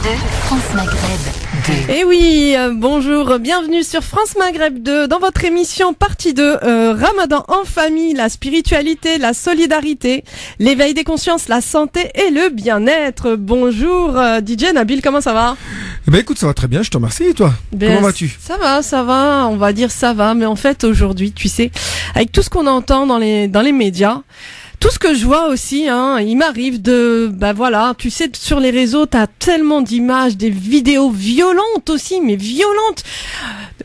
France Maghreb 2. Et oui, bonjour, bienvenue sur France Maghreb 2, dans votre émission partie 2, Ramadan en famille, la spiritualité, la solidarité, l'éveil des consciences, la santé et le bien-être. Bonjour DJ Nabil, comment ça va? Eh ben écoute, ça va très bien, je te remercie, et toi? Comment vas-tu? Ça va, on va dire ça va, mais en fait aujourd'hui, tu sais, avec tout ce qu'on entend dans les médias, tout ce que je vois aussi, il m'arrive tu sais, sur les réseaux, t'as tellement d'images, des vidéos violentes aussi, mais violentes.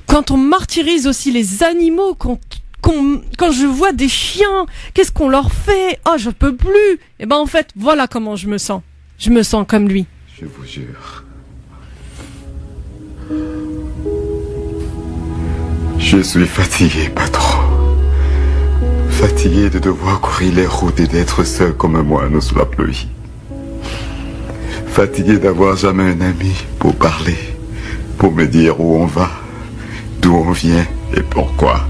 Quand on martyrise aussi les animaux, quand je vois des chiens, qu'est-ce qu'on leur fait? Oh, je peux plus. Et ben en fait, voilà comment je me sens. Je me sens comme lui. Je vous jure. Je suis fatigué, patron. Fatigué de devoir courir les routes et d'être seul comme un moineau sous la pluie. Fatigué d'avoir jamais un ami pour parler, pour me dire où on va, d'où on vient et pourquoi.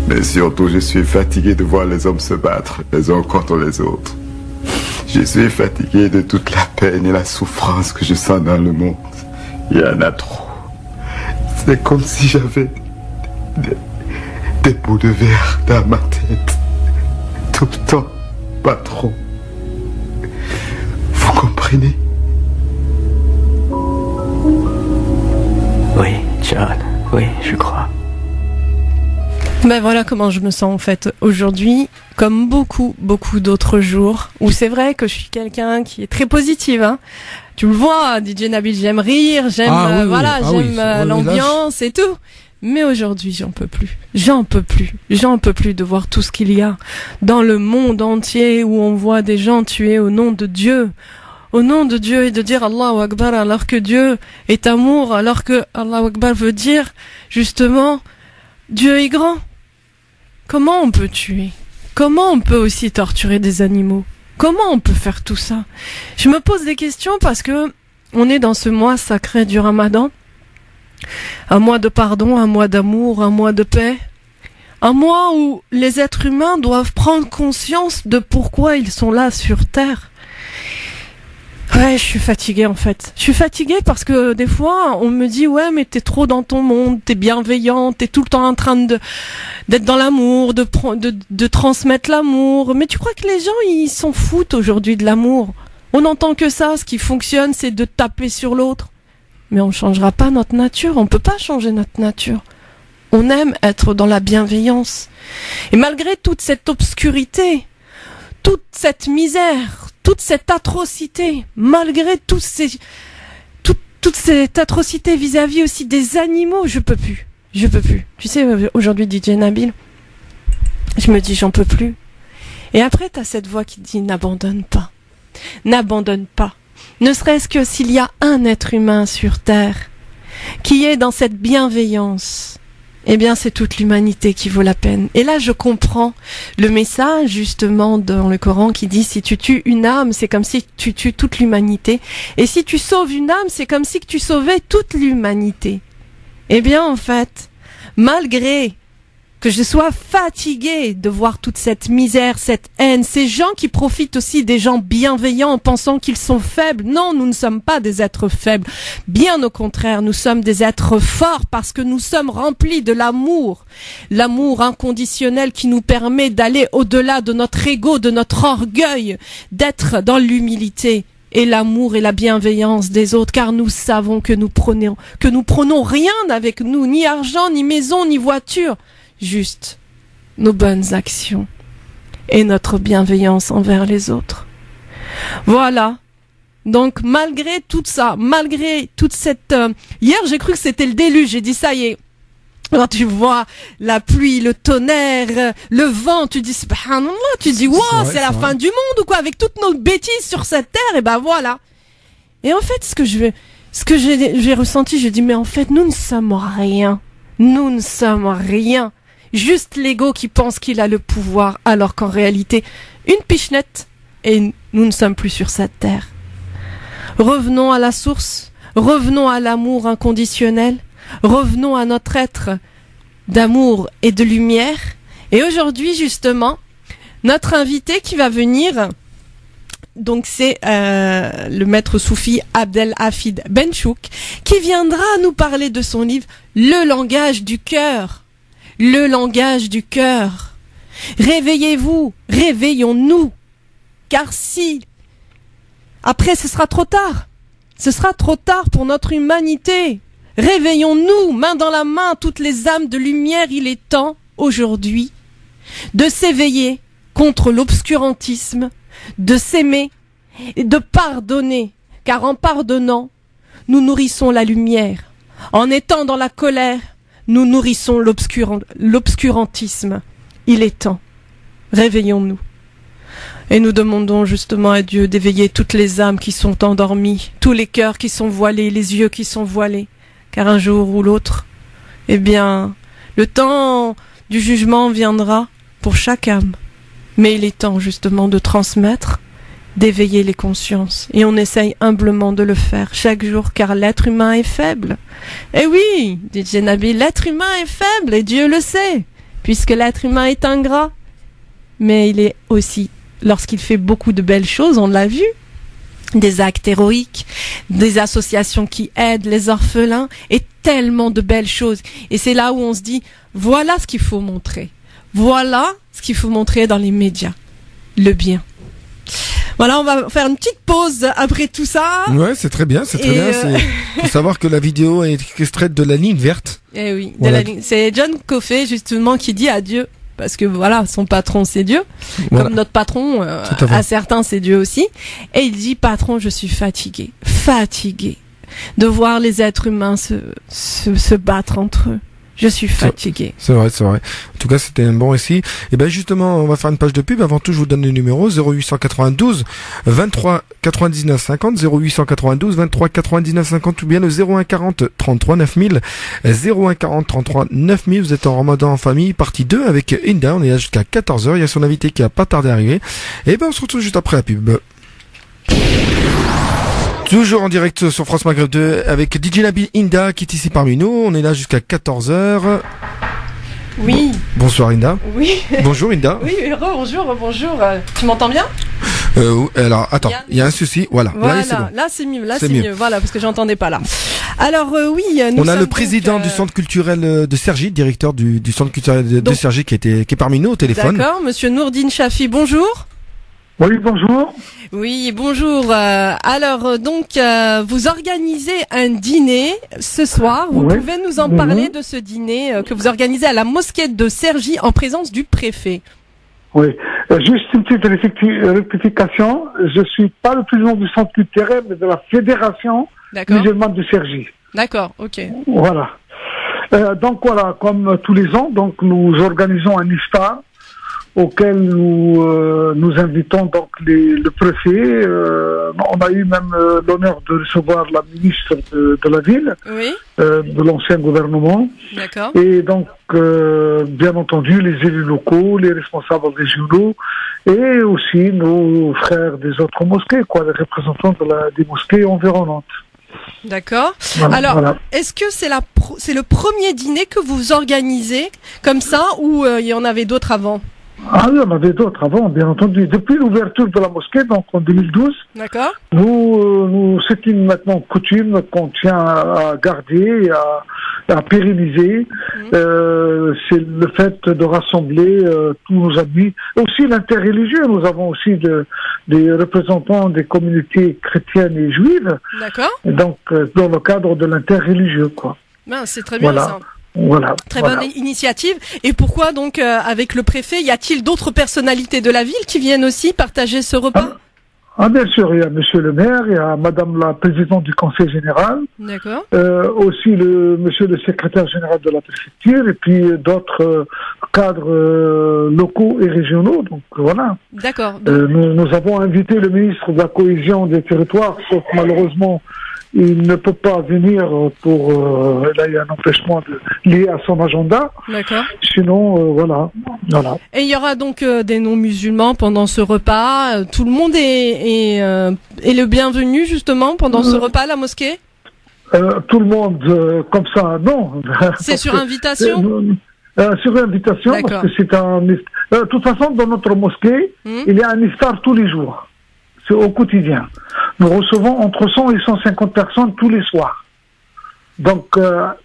Mais surtout, je suis fatigué de voir les hommes se battre les uns contre les autres. Je suis fatigué de toute la peine et la souffrance que je sens dans le monde. Il y en a trop. C'est comme si j'avais des bouts de verre dans ma tête. Tout le temps, patron. Vous comprenez? Oui, John, oui, je crois. Ben voilà comment je me sens en fait aujourd'hui, comme beaucoup d'autres jours, où c'est vrai que je suis quelqu'un qui est très positive, Tu le vois, DJ Nabil, j'aime rire, j'aime l'ambiance et tout. Mais aujourd'hui, j'en peux plus. J'en peux plus de voir tout ce qu'il y a dans le monde entier où on voit des gens tués au nom de Dieu. Au nom de Dieu et de dire Allahu Akbar alors que Dieu est amour, alors que Allahu Akbar veut dire justement Dieu est grand. Comment on peut tuer? Comment on peut aussi torturer des animaux? Comment on peut faire tout ça? Je me pose des questions parce que on est dans ce mois sacré du Ramadan. Un mois de pardon, un mois d'amour, un mois de paix. Un mois où les êtres humains doivent prendre conscience de pourquoi ils sont là sur Terre. Ouais, je suis fatiguée en fait. Je suis fatiguée parce que des fois, on me dit « Ouais, mais t'es trop dans ton monde, t'es bienveillant, t'es tout le temps en train d'être dans l'amour, de transmettre l'amour. » Mais tu crois que les gens, ils s'en foutent aujourd'hui de l'amour? On n'entend que ça, ce qui fonctionne, c'est de taper sur l'autre. Mais on ne changera pas notre nature, on peut pas changer notre nature. On aime être dans la bienveillance. Et malgré toute cette obscurité, toute cette misère, toute cette atrocité, malgré toute cette atrocité vis-à-vis aussi des animaux, je peux plus. Tu sais, aujourd'hui DJ Nabil, je me dis j'en peux plus. Et après t'as cette voix qui dit n'abandonne pas. N'abandonne pas. Ne serait-ce que s'il y a un être humain sur Terre qui est dans cette bienveillance, eh bien c'est toute l'humanité qui vaut la peine. Et là je comprends le message justement dans le Coran qui dit si tu tues une âme, c'est comme si tu tues toute l'humanité. Et si tu sauves une âme, c'est comme si tu sauvais toute l'humanité. Eh bien en fait, malgré que je sois fatiguée de voir toute cette misère, cette haine, ces gens qui profitent aussi des gens bienveillants en pensant qu'ils sont faibles. Non, nous ne sommes pas des êtres faibles. Bien au contraire, nous sommes des êtres forts parce que nous sommes remplis de l'amour. L'amour inconditionnel qui nous permet d'aller au-delà de notre ego, de notre orgueil, d'être dans l'humilité et l'amour et la bienveillance des autres, car nous savons que nous prenons rien avec nous, ni argent, ni maison, ni voiture. Juste nos bonnes actions et notre bienveillance envers les autres. Voilà. Donc malgré tout ça, malgré toute cette... Hier j'ai cru que c'était le déluge, j'ai dit ça y est. Quand tu vois la pluie, le tonnerre, le vent, tu dis subhanallah, tu dis wow, c'est la fin du monde ou quoi, avec toutes nos bêtises sur cette terre, et ben voilà. Et en fait ce que j'ai ressenti, je dis mais en fait nous ne sommes rien. Nous ne sommes rien. Juste l'ego qui pense qu'il a le pouvoir, alors qu'en réalité, une pichenette, et nous ne sommes plus sur cette terre. Revenons à la source, revenons à l'amour inconditionnel, revenons à notre être d'amour et de lumière. Et aujourd'hui, justement, notre invité qui va venir donc c'est le maître soufi Abdelhafid Benchouk qui viendra nous parler de son livre Le langage du cœur. Le langage du cœur. Réveillez-vous, réveillons-nous, car si après ce sera trop tard. Ce sera trop tard pour notre humanité. Réveillons-nous, main dans la main, toutes les âmes de lumière. Il est temps, aujourd'hui, de s'éveiller contre l'obscurantisme, de s'aimer et de pardonner. Car en pardonnant, nous nourrissons la lumière. En étant dans la colère, nous nourrissons l'obscurantisme. Il est temps. Réveillons-nous. Et nous demandons justement à Dieu d'éveiller toutes les âmes qui sont endormies, tous les cœurs qui sont voilés, les yeux qui sont voilés. Car un jour ou l'autre, eh bien, le temps du jugement viendra pour chaque âme. Mais il est temps justement de transmettre, d'éveiller les consciences. Et on essaye humblement de le faire chaque jour, car l'être humain est faible. Et oui, DJ Nabil, l'être humain est faible, et Dieu le sait, puisque l'être humain est ingrat. Mais il est aussi, lorsqu'il fait beaucoup de belles choses, on l'a vu, des actes héroïques, des associations qui aident les orphelins, et tellement de belles choses. Et c'est là où on se dit, voilà ce qu'il faut montrer. Voilà ce qu'il faut montrer dans les médias. Le bien. Voilà, on va faire une petite pause après tout ça. Ouais, c'est très bien, c'est très bien. Faut savoir que la vidéo est extraite de la ligne verte. Eh oui, voilà. C'est John Coffey justement qui dit à Dieu, parce que voilà, son patron c'est Dieu, voilà. Comme notre patron, à certains c'est Dieu aussi. Et il dit, patron, je suis fatigué de voir les êtres humains se battre entre eux. Je suis fatigué. C'est vrai. En tout cas, c'était un bon récit. Et ben justement, on va faire une page de pub. Avant tout, je vous donne le numéro 0892 23 99 50, 0892 23 99 50, ou bien le 0140 33 9000, 0140 33 9000. Vous êtes en Ramadan en famille, partie 2 avec Inda. On est là jusqu'à 14h. Il y a son invité qui a pas tardé à arriver. Et ben on se retrouve juste après la pub. Toujours en direct sur France Maghreb 2 avec DJ Nabil Inda qui est ici parmi nous. On est là jusqu'à 14h. Oui. Bonsoir Inda. Oui. Bonjour Inda. Oui, bonjour. Tu m'entends bien? Alors, attends, il y a un souci. Voilà, là c'est mieux. Là c'est mieux. Voilà, parce que j'entendais pas là. Alors oui, on a le président du centre culturel de Cergy, directeur du centre culturel de Cergy qui est parmi nous au téléphone. D'accord, monsieur Nourdine Chafi, bonjour. Oui, bonjour. Oui, bonjour. Alors, donc, vous organisez un dîner ce soir. Vous pouvez nous en parler de ce dîner que vous organisez à la mosquée de Cergy en présence du préfet? Oui. Juste une petite rectification. Je suis pas le président du centre culturel, mais de la fédération musulmane de Cergy. D'accord, ok. Voilà. Donc voilà, comme tous les ans, donc nous organisons un iftar auquel nous invitons donc le préfet. On a eu même l'honneur de recevoir la ministre de la ville, de l'ancien gouvernement. D'accord. Et donc, bien entendu, les élus locaux, les responsables régionaux, et aussi nos frères des autres mosquées, les représentants des mosquées environnantes. D'accord. Alors, est-ce que c'est le premier dîner que vous organisez comme ça, ou il y en avait d'autres avant? Ah oui, on avait d'autres avant, bien entendu. Depuis l'ouverture de la mosquée, donc en 2012, d'accord. Nous, c'est une maintenant coutume qu'on tient à garder, à pérenniser. C'est le fait de rassembler tous nos amis. Aussi l'interreligieux. Nous avons aussi des représentants des communautés chrétiennes et juives. D'accord. Donc, dans le cadre de l'interreligieux, quoi. Ben, c'est très bien ça. Voilà. Très bonne initiative. Et pourquoi donc avec le préfet, y a-t-il d'autres personnalités de la ville qui viennent aussi partager ce repas? Bien sûr, il y a monsieur le maire, il y a madame la présidente du conseil général. D'accord. Aussi monsieur le secrétaire général de la préfecture et puis d'autres cadres locaux et régionaux. Donc voilà. D'accord. Nous avons invité le ministre de la cohésion des territoires, sauf malheureusement il ne peut pas venir là il y a un empêchement lié à son agenda. D'accord. Sinon, voilà. Et il y aura donc des non-musulmans pendant ce repas. Tout le monde est le bienvenu justement pendant ce repas à la mosquée? Tout le monde comme ça, non. C'est sur invitation? Sur invitation, parce que c'est de toute façon, dans notre mosquée, il y a un iftar tous les jours. c'est au quotidien. Nous recevons entre 100 et 150 personnes tous les soirs. Donc,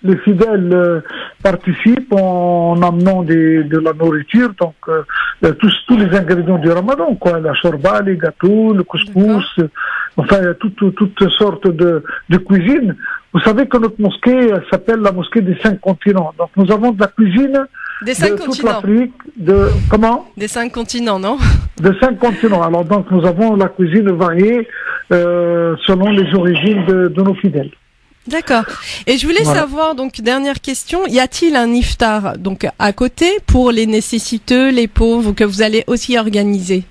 les fidèles participent en amenant de la nourriture, donc tous les ingrédients du Ramadan, quoi, la shorba, les gâteaux, le couscous, enfin toutes sortes de cuisine. Vous savez que notre mosquée s'appelle la mosquée des 5 continents. Donc, nous avons de la cuisine des 5 de continents. toute l'Afrique, comment? Des 5 continents, non? De 5 continents. Alors, donc, nous avons la cuisine variée selon les origines de nos fidèles. D'accord. Et je voulais savoir, donc, dernière question, y a-t-il un iftar, donc, à côté pour les nécessiteux, les pauvres, que vous allez aussi organiser?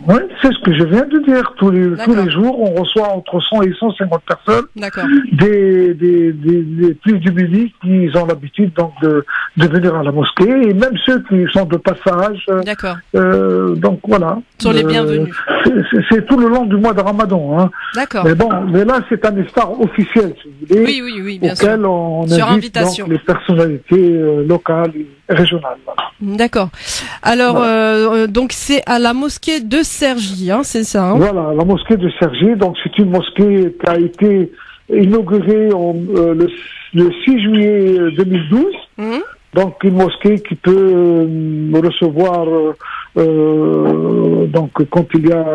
Oui, c'est ce que je viens de dire. Tous les jours, on reçoit entre 100 et 150 personnes. D'accord. Des plus démunis qui ont l'habitude donc de venir à la mosquée, et même ceux qui sont de passage. D'accord. Donc voilà. Sont les bienvenus. C'est tout le long du mois de Ramadan. Hein. D'accord. Mais là, c'est un iftar officiel, si vous voulez. Oui, bien sûr. Auquel on sur invite invitation. donc les personnalités locales et régionales. Voilà. D'accord. Alors, donc c'est à la mosquée de Cergy, hein, c'est ça, hein? Voilà, la mosquée de Cergy. Donc c'est une mosquée qui a été inaugurée le 6 juillet 2012. Donc une mosquée qui peut recevoir donc quand il y a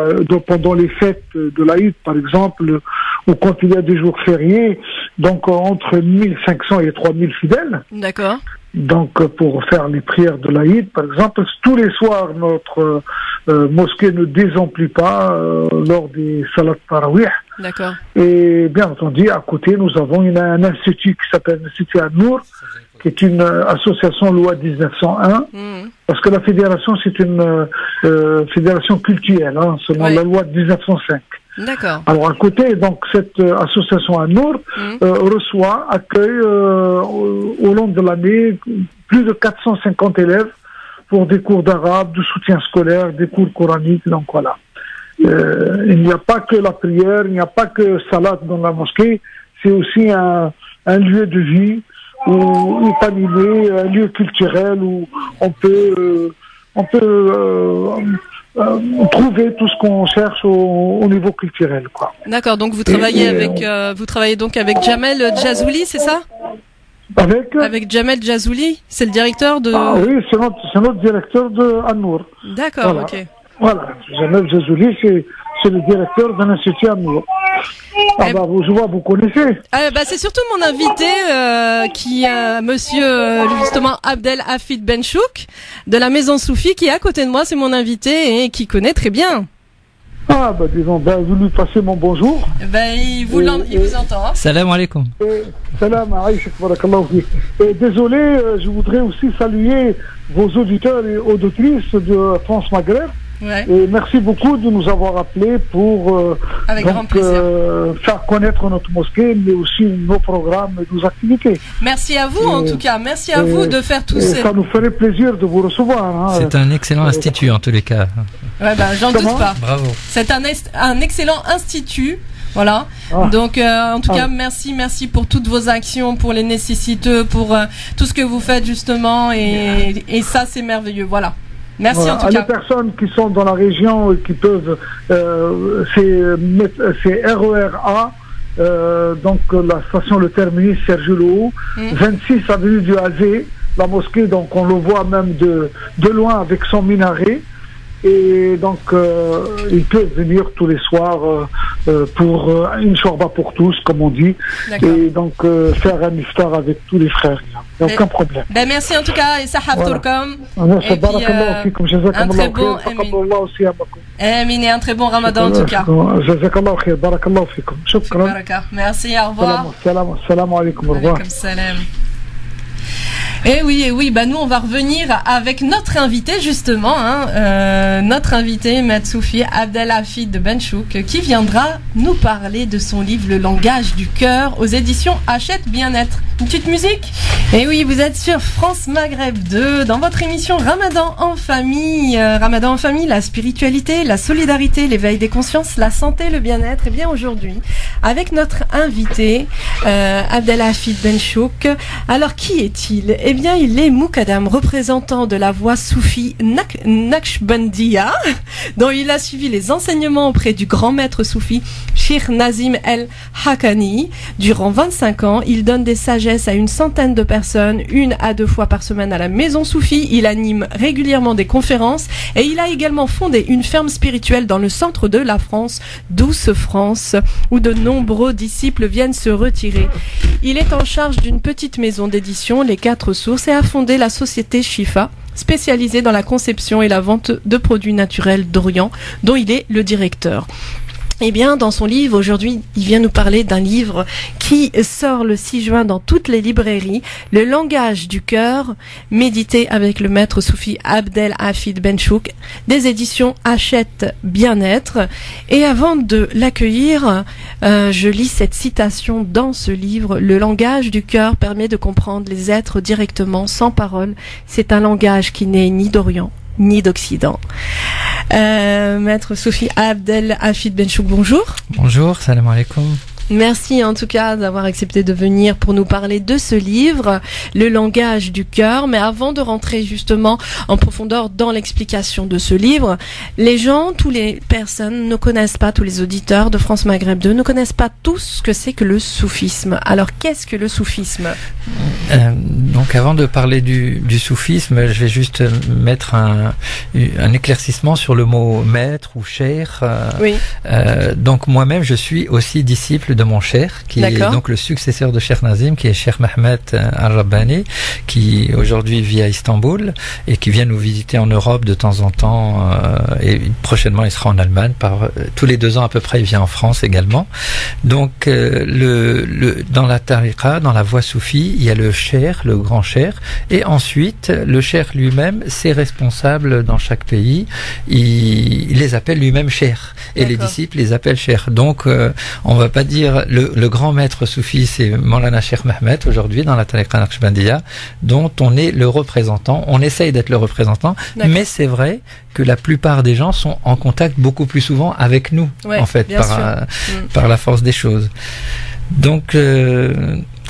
pendant les fêtes de l'Aïd par exemple, ou quand il y a des jours fériés, donc entre 1500 et 3000 fidèles. D'accord. Donc pour faire les prières de l'Aïd par exemple, tous les soirs notre mosquée ne désemplit pas lors des salats tarawih. D'accord. Et bien entendu à côté nous avons un institut qui s'appelle l'Institut An-Nour, qui est une association loi 1901, parce que la fédération c'est une fédération cultuelle, hein, selon la loi de 1905. D'accord. Alors à côté, donc cette association An-Nour accueille au long de l'année plus de 450 élèves pour des cours d'arabe, de soutien scolaire, des cours coraniques, donc voilà. Il n'y a pas que la prière, il n'y a pas que salat dans la mosquée, c'est aussi un lieu de vie où est animé, un lieu culturel où on peut trouver tout ce qu'on cherche au niveau culturel, quoi. D'accord. Donc vous travaillez donc avec Jamel Jazouli, c'est ça? Avec Jamel Jazouli, c'est le directeur de. Ah oui, c'est notre directeur de An-Nour. D'accord, voilà. ok. Voilà, Jamel Jazouli, c'est le directeur de l'Institut An-Nour. Je vois, vous connaissez. C'est surtout mon invité, qui monsieur justement Abdel Hafid Benchouk de la Maison Soufi, qui est à côté de moi, c'est mon invité et qui connaît très bien. Disons, vous lui passez mon bonjour. Il vous entend. Hein. Salam alaikum. Salam alaikum, barakallahu fik. Désolé, je voudrais aussi saluer vos auditeurs et auditrices de France Maghreb. Ouais. Et merci beaucoup de nous avoir appelés pour grand plaisir. faire connaître notre mosquée, mais aussi nos programmes et nos activités. Merci à vous, en tout cas. Merci à vous de faire tout ça. Ça nous ferait plaisir de vous recevoir. Hein. C'est un excellent institut, en tous les cas. Ouais, j'en doute pas. Bravo. C'est un excellent institut. Voilà. Donc, en tout cas, merci pour toutes vos actions, pour les nécessiteux, pour tout ce que vous faites, justement. Et ça, c'est merveilleux. Voilà. Merci en tout cas. Les personnes qui sont dans la région et qui peuvent, c'est RERA, donc la station Le Terminus Serge Lehou, 26 avenue du Hazé, la mosquée, donc on le voit même de loin avec son minaret. Et donc, ils peuvent venir tous les soirs pour une shorba pour tous, comme on dit, et donc faire un iftar avec tous les frères. Il n'y a aucun problème. Merci en tout cas, et sahab Tourkom. Et puis, un très bon Amin et un très bon Ramadan en tout cas. Merci, au revoir. Salam alaikum, au revoir. Salam. Et oui, nous on va revenir avec notre invité justement, notre invité Matsoufi Abdel Hafid de Benchouk, qui viendra nous parler de son livre Le langage du cœur aux éditions Hachette Bien-être. Une petite musique. Et oui, vous êtes sur France Maghreb 2 dans votre émission Ramadan en famille. Ramadan en famille, la spiritualité, la solidarité, l'éveil des consciences, la santé, le bien-être. Et bien aujourd'hui, avec notre invité, Abdelhafid Benchouk. Alors, qui est-il? Eh bien, il est Moukadam, représentant de la voie soufie Naqshbandiya, dont il a suivi les enseignements auprès du grand maître soufi Cheikh Nazim El Haqqani. Durant 25 ans, il donne des sagesses à une centaine de personnes, 1 à 2 fois par semaine à la maison soufie. Il anime régulièrement des conférences et il a également fondé une ferme spirituelle dans le centre de la France, Douce France, où de nombreux disciples viennent se retirer. Il est en charge d'une petite maison d'édition, Les 4 Sources, et a fondé la société Shifa, spécialisée dans la conception et la vente de produits naturels d'Orient, dont il est le directeur. Eh bien, dans son livre, aujourd'hui, il vient nous parler d'un livre qui sort le 6 juin dans toutes les librairies, Le langage du cœur, médité avec le maître soufi Abdelhafid Benchouk, des éditions Hachette Bien-être. Et avant de l'accueillir, je lis cette citation dans ce livre. Le langage du cœur permet de comprendre les êtres directement, sans parole. C'est un langage qui n'est ni d'Orient ni d'Occident. Maître Soufi Abdelhafid Benchouk, bonjour. Bonjour, salam alaikum. Merci en tout cas d'avoir accepté de venir pour nous parler de ce livre, Le langage du cœur. Mais avant de rentrer justement en profondeur dans l'explication de ce livre, les gens, toutes les personnes ne connaissent pas, tous les auditeurs de France Maghreb 2 ne connaissent pas tous ce que c'est que le soufisme. Alors qu'est-ce que le soufisme? Donc avant de parler du soufisme, je vais juste mettre un éclaircissement sur le mot maître ou cheikh. Oui. Donc moi-même je suis aussi disciple de mon cheikh, qui est donc le successeur de Cheikh Nazim, qui est Cheikh Mohamed Al-Rabbani, qui aujourd'hui vit à Istanbul et qui vient nous visiter en Europe de temps en temps, et prochainement il sera en Allemagne, tous les 2 ans à peu près il vient en France également. Donc dans la tariqa, dans la voie soufie, il y a le cheikh, le grand cheikh, et ensuite le cheikh lui-même, c'est responsable dans chaque pays, il les appelle lui-même cheikh, et les disciples les appellent cheikh. Donc on va pas dire le grand maître soufi, c'est Maulana Cheikh Mohamed aujourd'hui dans la tariqa Naqshbandiya, dont on est le représentant, on essaye d'être le représentant, mais c'est vrai que la plupart des gens sont en contact beaucoup plus souvent avec nous, en fait, par la force des choses. Donc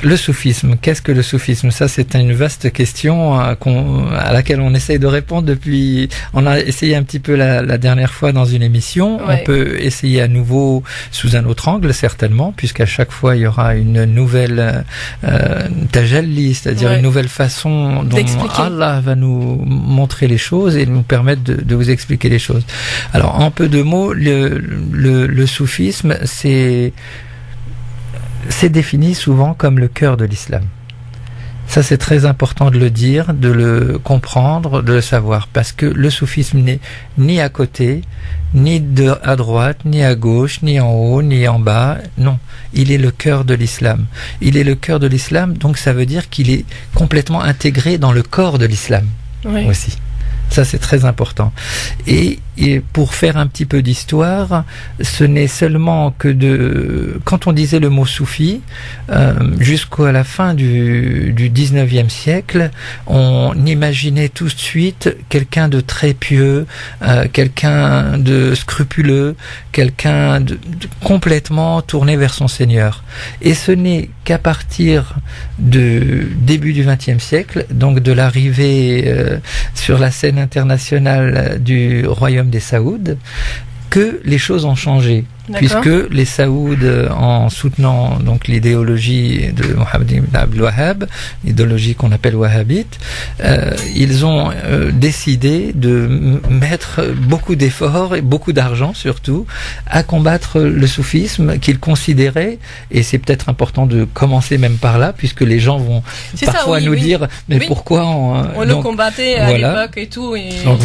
le soufisme, qu'est-ce que le soufisme? Ça, c'est une vaste question à laquelle on essaye de répondre depuis... On a essayé un petit peu la dernière fois dans une émission. On peut essayer à nouveau sous un autre angle, certainement, puisqu'à chaque fois, il y aura une nouvelle tajalli, c'est-à-dire une nouvelle façon dont Allah va nous montrer les choses et nous permettre de vous expliquer les choses. Alors, en peu de mots, le soufisme, c'est défini souvent comme le cœur de l'islam. Ça, c'est très important de le dire, de le comprendre, de le savoir, parce que le soufisme n'est ni à côté, ni à droite, ni à gauche, ni en haut, ni en bas. Non, il est le cœur de l'islam. Il est le cœur de l'islam, donc ça veut dire qu'il est complètement intégré dans le corps de l'islam aussi. Ça, c'est très important. Et pour faire un petit peu d'histoire, ce n'est seulement que quand on disait le mot soufi, jusqu'à la fin du 19e siècle, on imaginait tout de suite quelqu'un de très pieux, quelqu'un de scrupuleux, quelqu'un de complètement tourné vers son Seigneur. Et ce n'est qu'à partir du début du 20e siècle, donc de l'arrivée sur la scène internationale du royaume des Saouds, que les choses ont changé. Puisque les Saouds, en soutenant donc l'idéologie de Mohammed ibn Abdel Wahhab, l'idéologie qu'on appelle wahhabite, ils ont décidé de mettre beaucoup d'efforts et beaucoup d'argent surtout à combattre le soufisme qu'ils considéraient, et c'est peut-être important de commencer même par là, puisque les gens vont parfois nous dire mais pourquoi on le combattait à l'époque et tout, donc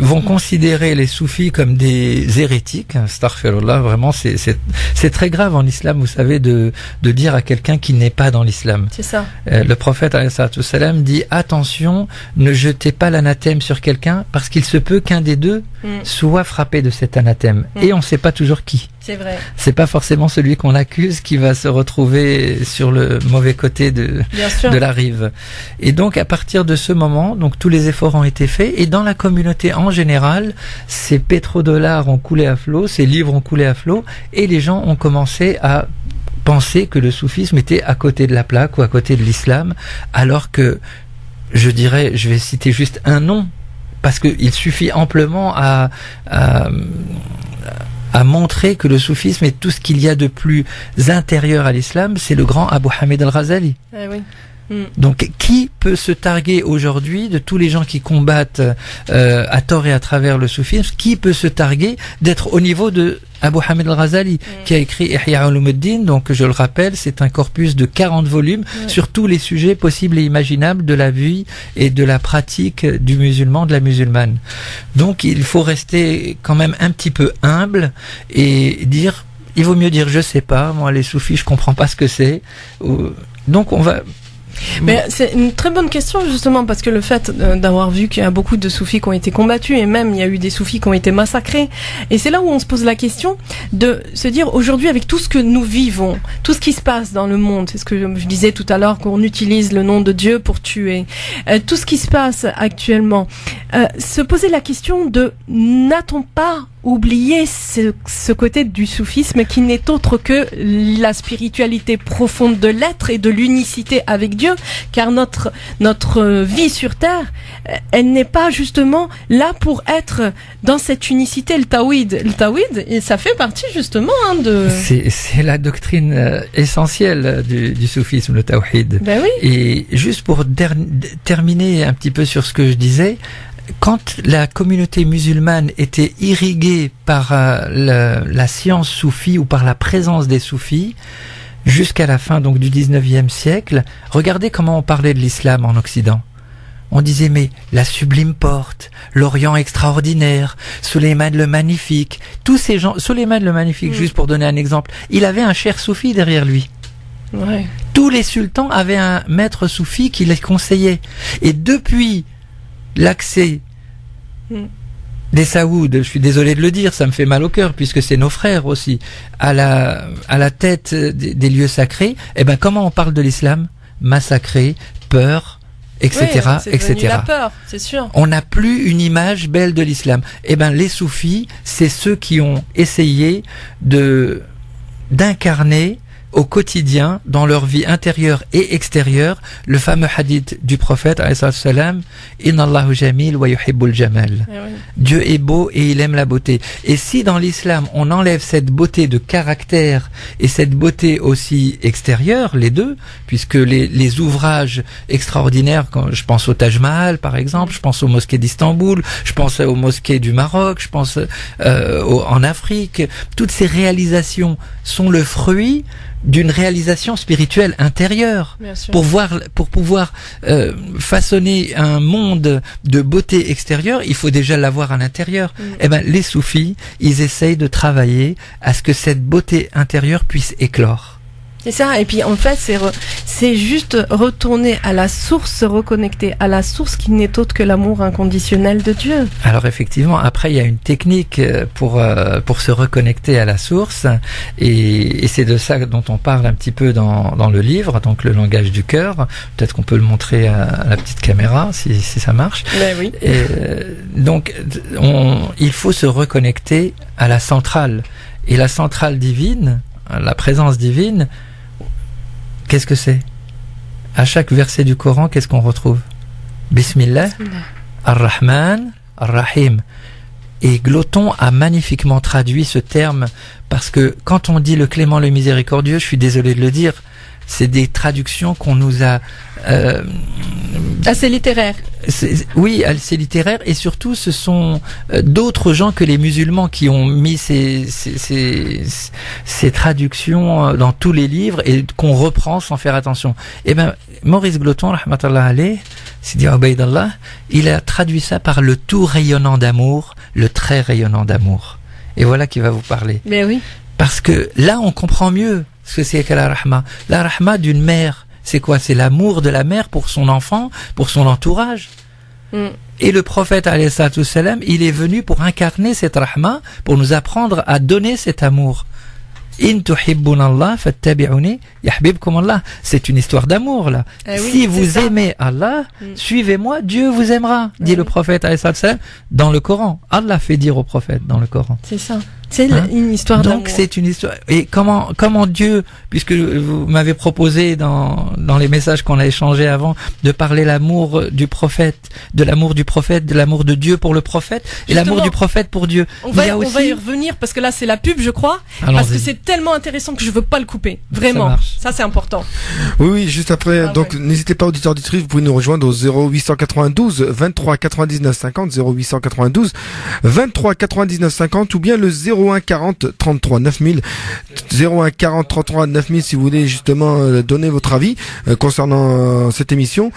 vont considérer les soufis comme des hérétiques, astaghfirullah. Vraiment, c'est très grave en islam, vous savez, de dire à quelqu'un qui n'est pas dans l'islam. C'est ça. Le prophète alayhi salam dit attention, ne jetez pas l'anathème sur quelqu'un, parce qu'il se peut qu'un des deux soit frappé de cet anathème. Et on ne sait pas toujours qui. C'est vrai. C'est pas forcément celui qu'on accuse qui va se retrouver sur le mauvais côté de la rive. Et donc, à partir de ce moment, donc tous les efforts ont été faits, et dans la communauté en général, ces pétrodollars ont coulé à flot, ces livres ont coulé à flot, et les gens ont commencé à penser que le soufisme était à côté de la plaque ou à côté de l'islam, alors que, je dirais, je vais citer juste un nom, parce qu'il suffit amplement à montrer que le soufisme est tout ce qu'il y a de plus intérieur à l'islam, c'est le grand Abu Hamid al-Ghazali. Eh oui. Donc, qui peut se targuer aujourd'hui de tous les gens qui combattent à tort et à travers le soufisme, qui peut se targuer d'être au niveau de Abu Hamid al-Ghazali, qui a écrit Ihya Ulumuddin, donc je le rappelle, c'est un corpus de 40 volumes sur tous les sujets possibles et imaginables de la vie et de la pratique du musulman, de la musulmane. Donc, il faut rester quand même un petit peu humble et dire, il vaut mieux dire je sais pas, moi les soufis je comprends pas ce que c'est. Donc on va... Mais c'est une très bonne question justement, parce que le fait d'avoir vu qu'il y a beaucoup de soufis qui ont été combattus, et même il y a eu des soufis qui ont été massacrés, et c'est là où on se pose la question de se dire aujourd'hui, avec tout ce que nous vivons, tout ce qui se passe dans le monde, c'est ce que je disais tout à l'heure, qu'on utilise le nom de Dieu pour tuer, tout ce qui se passe actuellement, se poser la question de n'a-t-on pas oublier ce côté du soufisme qui n'est autre que la spiritualité profonde de l'être et de l'unicité avec Dieu, car notre vie sur terre, elle n'est pas justement là pour être dans cette unicité. Le tawhid, et ça fait partie justement de... C'est la doctrine essentielle du soufisme, le tawhid. Ben oui. Et juste pour terminer un petit peu sur ce que je disais, quand la communauté musulmane était irriguée par la science soufie ou par la présence des soufis, jusqu'à la fin donc du 19e siècle, regardez comment on parlait de l'islam en Occident. On disait mais la sublime porte, l'Orient extraordinaire, Sulayman le magnifique, tous ces gens, Sulayman le magnifique, juste pour donner un exemple, il avait un cheikh soufi derrière lui. Ouais. Tous les sultans avaient un maître soufi qui les conseillait. Et depuis l'accès des Saouds, je suis désolé de le dire, ça me fait mal au cœur puisque c'est nos frères aussi, à la tête des lieux sacrés, eh ben comment on parle de l'islam? Massacré, peur, etc., c'est etc. La peur, c'est sûr. On n'a plus une image belle de l'islam. Eh ben les soufis, c'est ceux qui ont essayé d'incarner au quotidien, dans leur vie intérieure et extérieure, le fameux hadith du prophète, alayhi salam, Inna Allahu jamil wa yuhibbul jamal. Dieu est beau et il aime la beauté. Et si dans l'islam, on enlève cette beauté de caractère et cette beauté aussi extérieure, les deux, puisque les ouvrages extraordinaires, quand je pense au Taj Mahal, par exemple, je pense aux mosquées d'Istanbul, je pense aux mosquées du Maroc, je pense en Afrique, toutes ces réalisations sont le fruit d'une réalisation spirituelle intérieure pour pouvoir façonner un monde de beauté extérieure, il faut déjà l'avoir à l'intérieur. Eh ben les soufis, ils essayent de travailler à ce que cette beauté intérieure puisse éclore. C'est ça, et puis en fait c'est juste retourner à la source, se reconnecter à la source qui n'est autre que l'amour inconditionnel de Dieu. Alors effectivement, après il y a une technique pour se reconnecter à la source, et c'est de ça dont on parle un petit peu dans le livre, donc le langage du cœur. Peut-être qu'on peut le montrer à la petite caméra si ça marche. Ben oui. Donc il faut se reconnecter à la centrale, et la centrale divine, la présence divine. Qu'est-ce que c'est? À chaque verset du Coran, qu'est-ce qu'on retrouve? Bismillah, Ar-Rahman, Ar-Rahim. Et Gloton a magnifiquement traduit ce terme, parce que quand on dit le clément, le miséricordieux, je suis désolé de le dire, c'est des traductions qu'on nous a... assez littéraire. Oui, c'est littéraire, et surtout ce sont d'autres gens que les musulmans qui ont mis ces traductions dans tous les livres et qu'on reprend sans faire attention. Eh ben, Maurice Gloton, rahmatullah alayh, Sidi Ubaydallah, il a traduit ça par le tout rayonnant d'amour, le très rayonnant d'amour. Et voilà qui va vous parler. Mais oui. Parce que là, on comprend mieux ce que c'est que la rahma. La rahma d'une mère. C'est quoi? C'est l'amour de la mère pour son enfant, pour son entourage. Et le prophète, alayhi salatu salam, il est venu pour incarner cette rahma, pour nous apprendre à donner cet amour. In tuhibbunallah fattabi'uni yahbibkum Allah. C'est une histoire d'amour là. Oui, si vous aimez Allah, suivez-moi, Dieu vous aimera, dit le prophète alayhi salatu salam dans le Coran. Allah fait dire au prophète dans le Coran. C'est ça. C'est une histoire d'amour. Donc c'est une histoire. Et comment Dieu, puisque vous m'avez proposé dans les messages qu'on a échangés avant, de parler l'amour du prophète, de l'amour de Dieu pour le prophète, et justement, l'amour du prophète pour Dieu. On va y revenir parce que là c'est la pub, je crois. Allons-y. Parce que c'est tellement intéressant que je veux pas le couper. Vraiment. Ça c'est important. Oui, juste après. Donc n'hésitez pas, auditeurs auditrices, vous pouvez nous rejoindre au 0892 23 99 50, 0892 23 99 50, ou bien le 01 40 33 9000, 01 40 33 9000 si vous voulez justement donner votre avis concernant cette émission.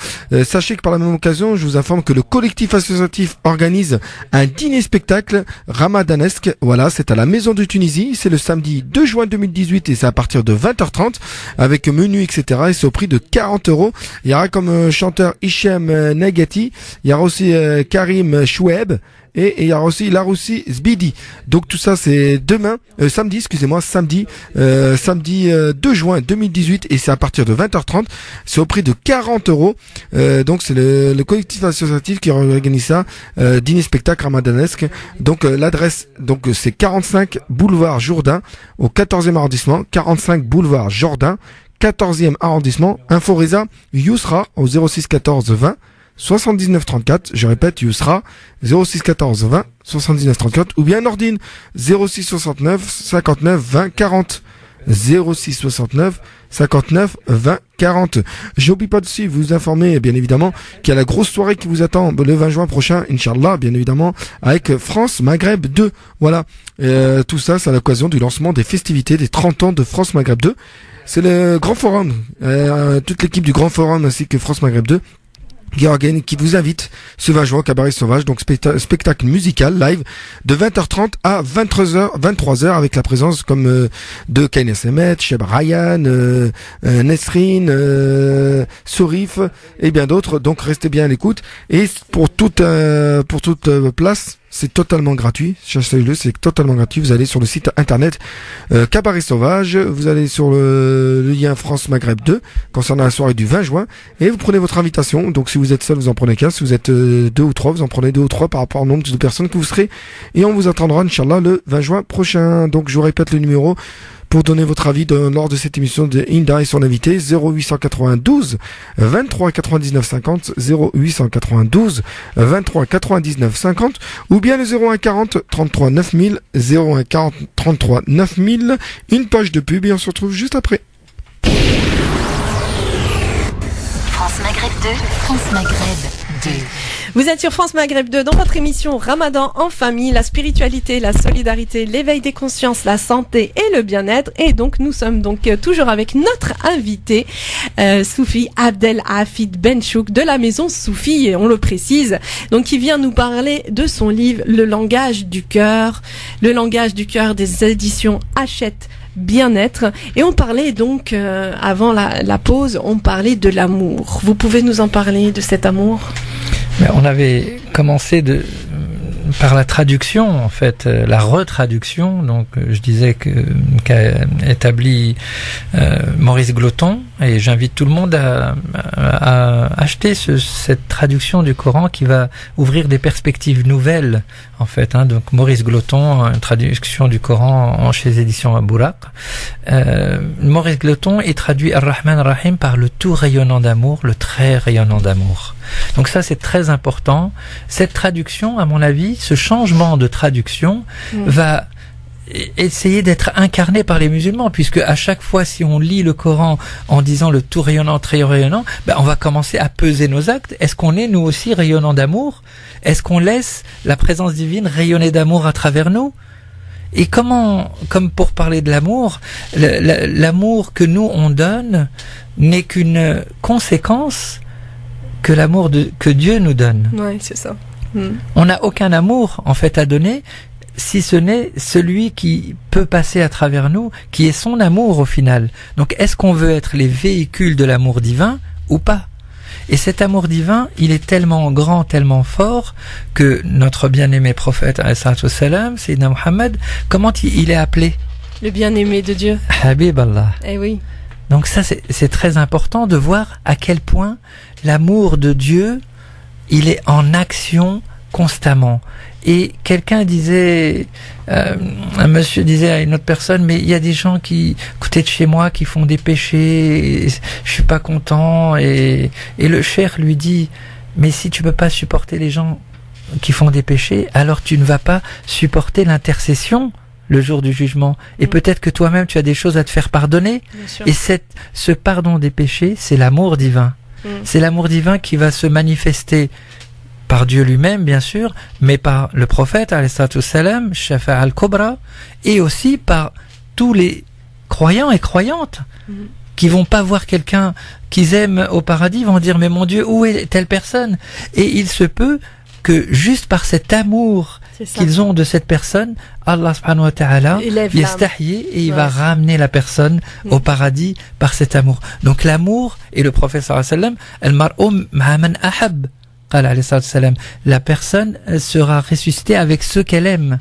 Sachez que par la même occasion, je vous informe que le collectif associatif organise un dîner-spectacle ramadanesque. Voilà, c'est à la Maison de Tunisie. C'est le samedi 2 juin 2018 et c'est à partir de 20h30 avec menu, etc. Et c'est au prix de 40 €. Il y aura comme chanteur Hichem Nagati. Il y aura aussi Karim Choueb. Et il y aura aussi Laroussi Zbidi. Donc tout ça c'est samedi 2 juin 2018 et c'est à partir de 20h30. C'est au prix de 40 €. Donc c'est le collectif associatif qui organise ça, dîner spectacle ramadanesque. Donc l'adresse c'est 45 boulevard Jourdain au 14e arrondissement, 45 boulevard Jourdain, 14e arrondissement. Inforesa Yousra au 06 14 20 79 34, je répète, Yousra 06 14 20 79 34, ou bien Nordine 06 69 59 20 40, 06 69 59 20 40. J'oublie pas de vous informer, bien évidemment, qu'il y a la grosse soirée qui vous attend le 20 juin prochain, Inch'Allah, bien évidemment, avec France Maghreb 2. Voilà. Tout ça, c'est à l'occasion du lancement des festivités des 30 ans de France Maghreb 2. C'est le Grand Forum, toute l'équipe du Grand Forum ainsi que France Maghreb 2. Qui vous invite ce 20 juin au Cabaret Sauvage, donc spectacle musical live de 20h30 à 23h avec la présence comme de Kaina Semet, Cheb Ryan, Nesrine, Sourif et bien d'autres. Donc restez bien à l'écoute et pour toute place. C'est totalement gratuit. Sachez-le, c'est totalement gratuit. Vous allez sur le site internet Cabaret Sauvage. Vous allez sur le lien France Maghreb 2 concernant la soirée du 20 juin et vous prenez votre invitation. Donc si vous êtes seul, vous en prenez 15. Si vous êtes 2 ou 3, vous en prenez 2 ou 3 par rapport au nombre de personnes que vous serez. Et on vous attendra, Inch'Allah, le 20 juin prochain. Donc je vous répète le numéro pour donner votre avis lors de cette émission de Inda et son invité, 0892 23 99 50, 0892 23 99 50, ou bien le 01 40 33 9000, 01 40 33 9000, une page de pub et on se retrouve juste après. France Maghreb 2, France Maghreb 2. Vous êtes sur France Maghreb 2 dans votre émission Ramadan en famille, la spiritualité, la solidarité, l'éveil des consciences, la santé et le bien-être. Et donc nous sommes donc toujours avec notre invité Soufi Abdel Hafid Benchouk de la maison Soufi, et on le précise, donc qui vient nous parler de son livre Le langage du cœur des éditions Hachette Bien-être. Et on parlait donc avant la pause, on parlait de l'amour. Vous pouvez nous en parler de cet amour? On avait commencé par la traduction, en fait, la retraduction. Donc, je disais qu'a établi Maurice Gloton, et j'invite tout le monde à acheter cette traduction du Coran qui va ouvrir des perspectives nouvelles, en fait. Donc, Maurice Gloton, une traduction du Coran chez les éditions Bouraq. Maurice Gloton, il traduit Ar-Rahman Ar-Rahim par le tout rayonnant d'amour, le très rayonnant d'amour. Donc ça, c'est très important. Cette traduction, à mon avis, ce changement de traduction va essayer d'être incarné par les musulmans, puisque à chaque fois, si on lit le Coran en disant le tout rayonnant, très rayonnant, on va commencer à peser nos actes. Est-ce qu'on est, nous aussi, rayonnant d'amour? Est-ce qu'on laisse la présence divine rayonner d'amour à travers nous? Et comme pour parler de l'amour, l'amour que nous, on donne n'est qu'une conséquence que l'amour que Dieu nous donne. Ouais, c'est ça. On n'a aucun amour, en fait, à donner, si ce n'est celui qui peut passer à travers nous, qui est son amour au final. Donc, est-ce qu'on veut être les véhicules de l'amour divin ou pas? Et cet amour divin, il est tellement grand, tellement fort, que notre bien-aimé prophète, salam, Sayyidina Muhammad, comment il est appelé? Le bien-aimé de Dieu. Habib Allah. Eh oui. Donc ça, c'est très important de voir à quel point l'amour de Dieu, il est en action constamment. Et quelqu'un disait, un monsieur disait à une autre personne, mais il y a des gens qui, côté de chez moi, qui font des péchés, et je suis pas content, et le cheikh lui dit, mais si tu peux pas supporter les gens qui font des péchés, alors tu ne vas pas supporter l'intercession le jour du jugement. Et peut-être que toi-même tu as des choses à te faire pardonner. Et ce pardon des péchés, c'est l'amour divin. C'est l'amour divin qui va se manifester par Dieu lui-même, bien sûr, mais par le prophète, alayhi salam, Shafa' al-Kubra, et aussi par tous les croyants et croyantes qui vont pas voir quelqu'un qu'ils aiment au paradis, vont dire, mais mon Dieu, où est telle personne? Et il se peut que juste par cet amour qu'ils ont de cette personne, Allah subhanahu wa ta'ala yastahyi, et il va ramener la personne au paradis par cet amour. Donc l'amour, et le prophète sallallahu alayhi wa sallam, al-mar'u ma'a man ahab. La personne sera ressuscitée avec ceux qu'elle aime.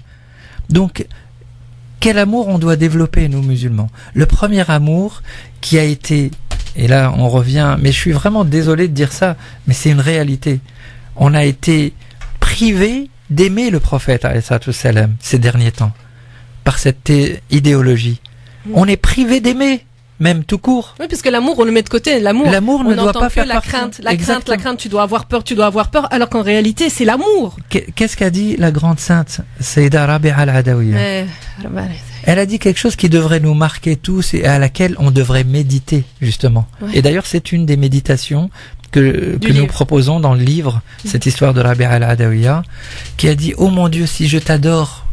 Donc, quel amour on doit développer, nous musulmans? Le premier amour qui a été, et là on revient, mais je suis vraiment désolé de dire ça, mais c'est une réalité. On a été privé d'aimer le prophète salam, ces derniers temps, par cette idéologie. On est privé d'aimer. Même tout court. Oui, puisque l'amour, on le met de côté. L'amour ne doit pas faire la crainte. La crainte, tu dois avoir peur, alors qu'en réalité, c'est l'amour. Qu'est-ce qu'a dit la grande sainte Sayyida Rabi'a al-Adawiya? Elle a dit quelque chose qui devrait nous marquer tous et à laquelle on devrait méditer, justement. Ouais. Et d'ailleurs, c'est une des méditations que nous proposons dans le livre, cette histoire de Rabi'a al-Adawiya, qui a dit, oh mon Dieu, si je t'adore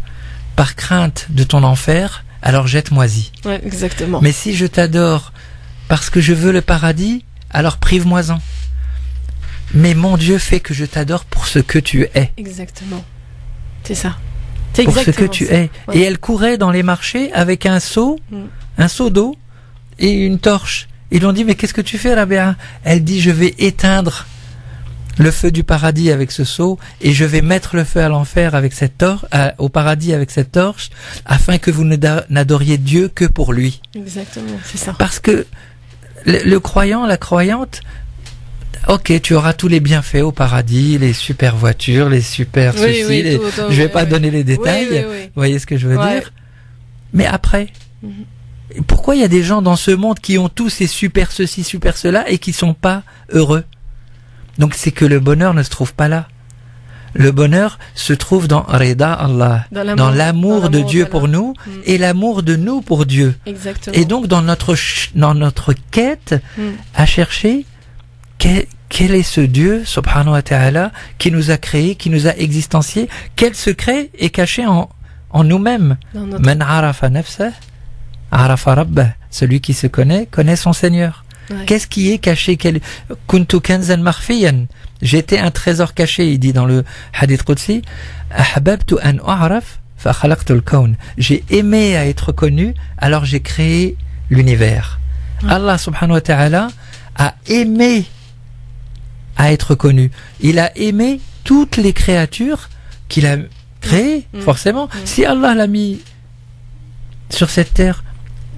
par crainte de ton enfer, alors jette-moi-y. Ouais, exactement. Mais si je t'adore parce que je veux le paradis, alors prive-moi-en. Mais mon Dieu fait que je t'adore pour ce que tu es. Exactement. C'est ça. C'est pour ce que tu es. Ouais. Et elle courait dans les marchés avec un seau d'eau et une torche. Ils lui ont dit, mais qu'est-ce que tu fais, Rabia? Elle dit, je vais éteindre le feu du paradis avec ce seau, et je vais mettre le feu à l'enfer avec cette torche, au paradis avec cette torche, afin que vous n'adoriez Dieu que pour lui. Exactement, c'est ça. Parce que le croyant, la croyante, ok, tu auras tous les bienfaits au paradis, les super voitures, les super ceci, je vais pas donner les détails, vous voyez ce que je veux dire. Mais après, pourquoi il y a des gens dans ce monde qui ont tous ces super ceci, super cela, et qui sont pas heureux? Donc c'est que le bonheur ne se trouve pas là. Le bonheur se trouve dans Rida Allah, dans l'amour de Dieu pour nous et l'amour de nous pour Dieu. Exactement. Et donc dans notre quête à chercher quel est ce Dieu, subhanahu wa ta'ala, qui nous a créés, qui nous a existenciés, quel secret est caché en nous-mêmes. Man arafa nafsah, arafa rabbah. Celui qui se connaît son Seigneur. Ouais. Qu'est-ce qui est caché? Kuntu kanzan makhfiyan. J'étais un trésor caché, il dit dans le hadith Qudsi. Ahbabtu an a'raf fa khalaqtu al-kawn. J'ai aimé à être connu, alors j'ai créé l'univers. Allah subhanahu wa ta'ala a aimé à être connu. Il a aimé toutes les créatures qu'il a créées, forcément. Si Allah l'a mis sur cette terre,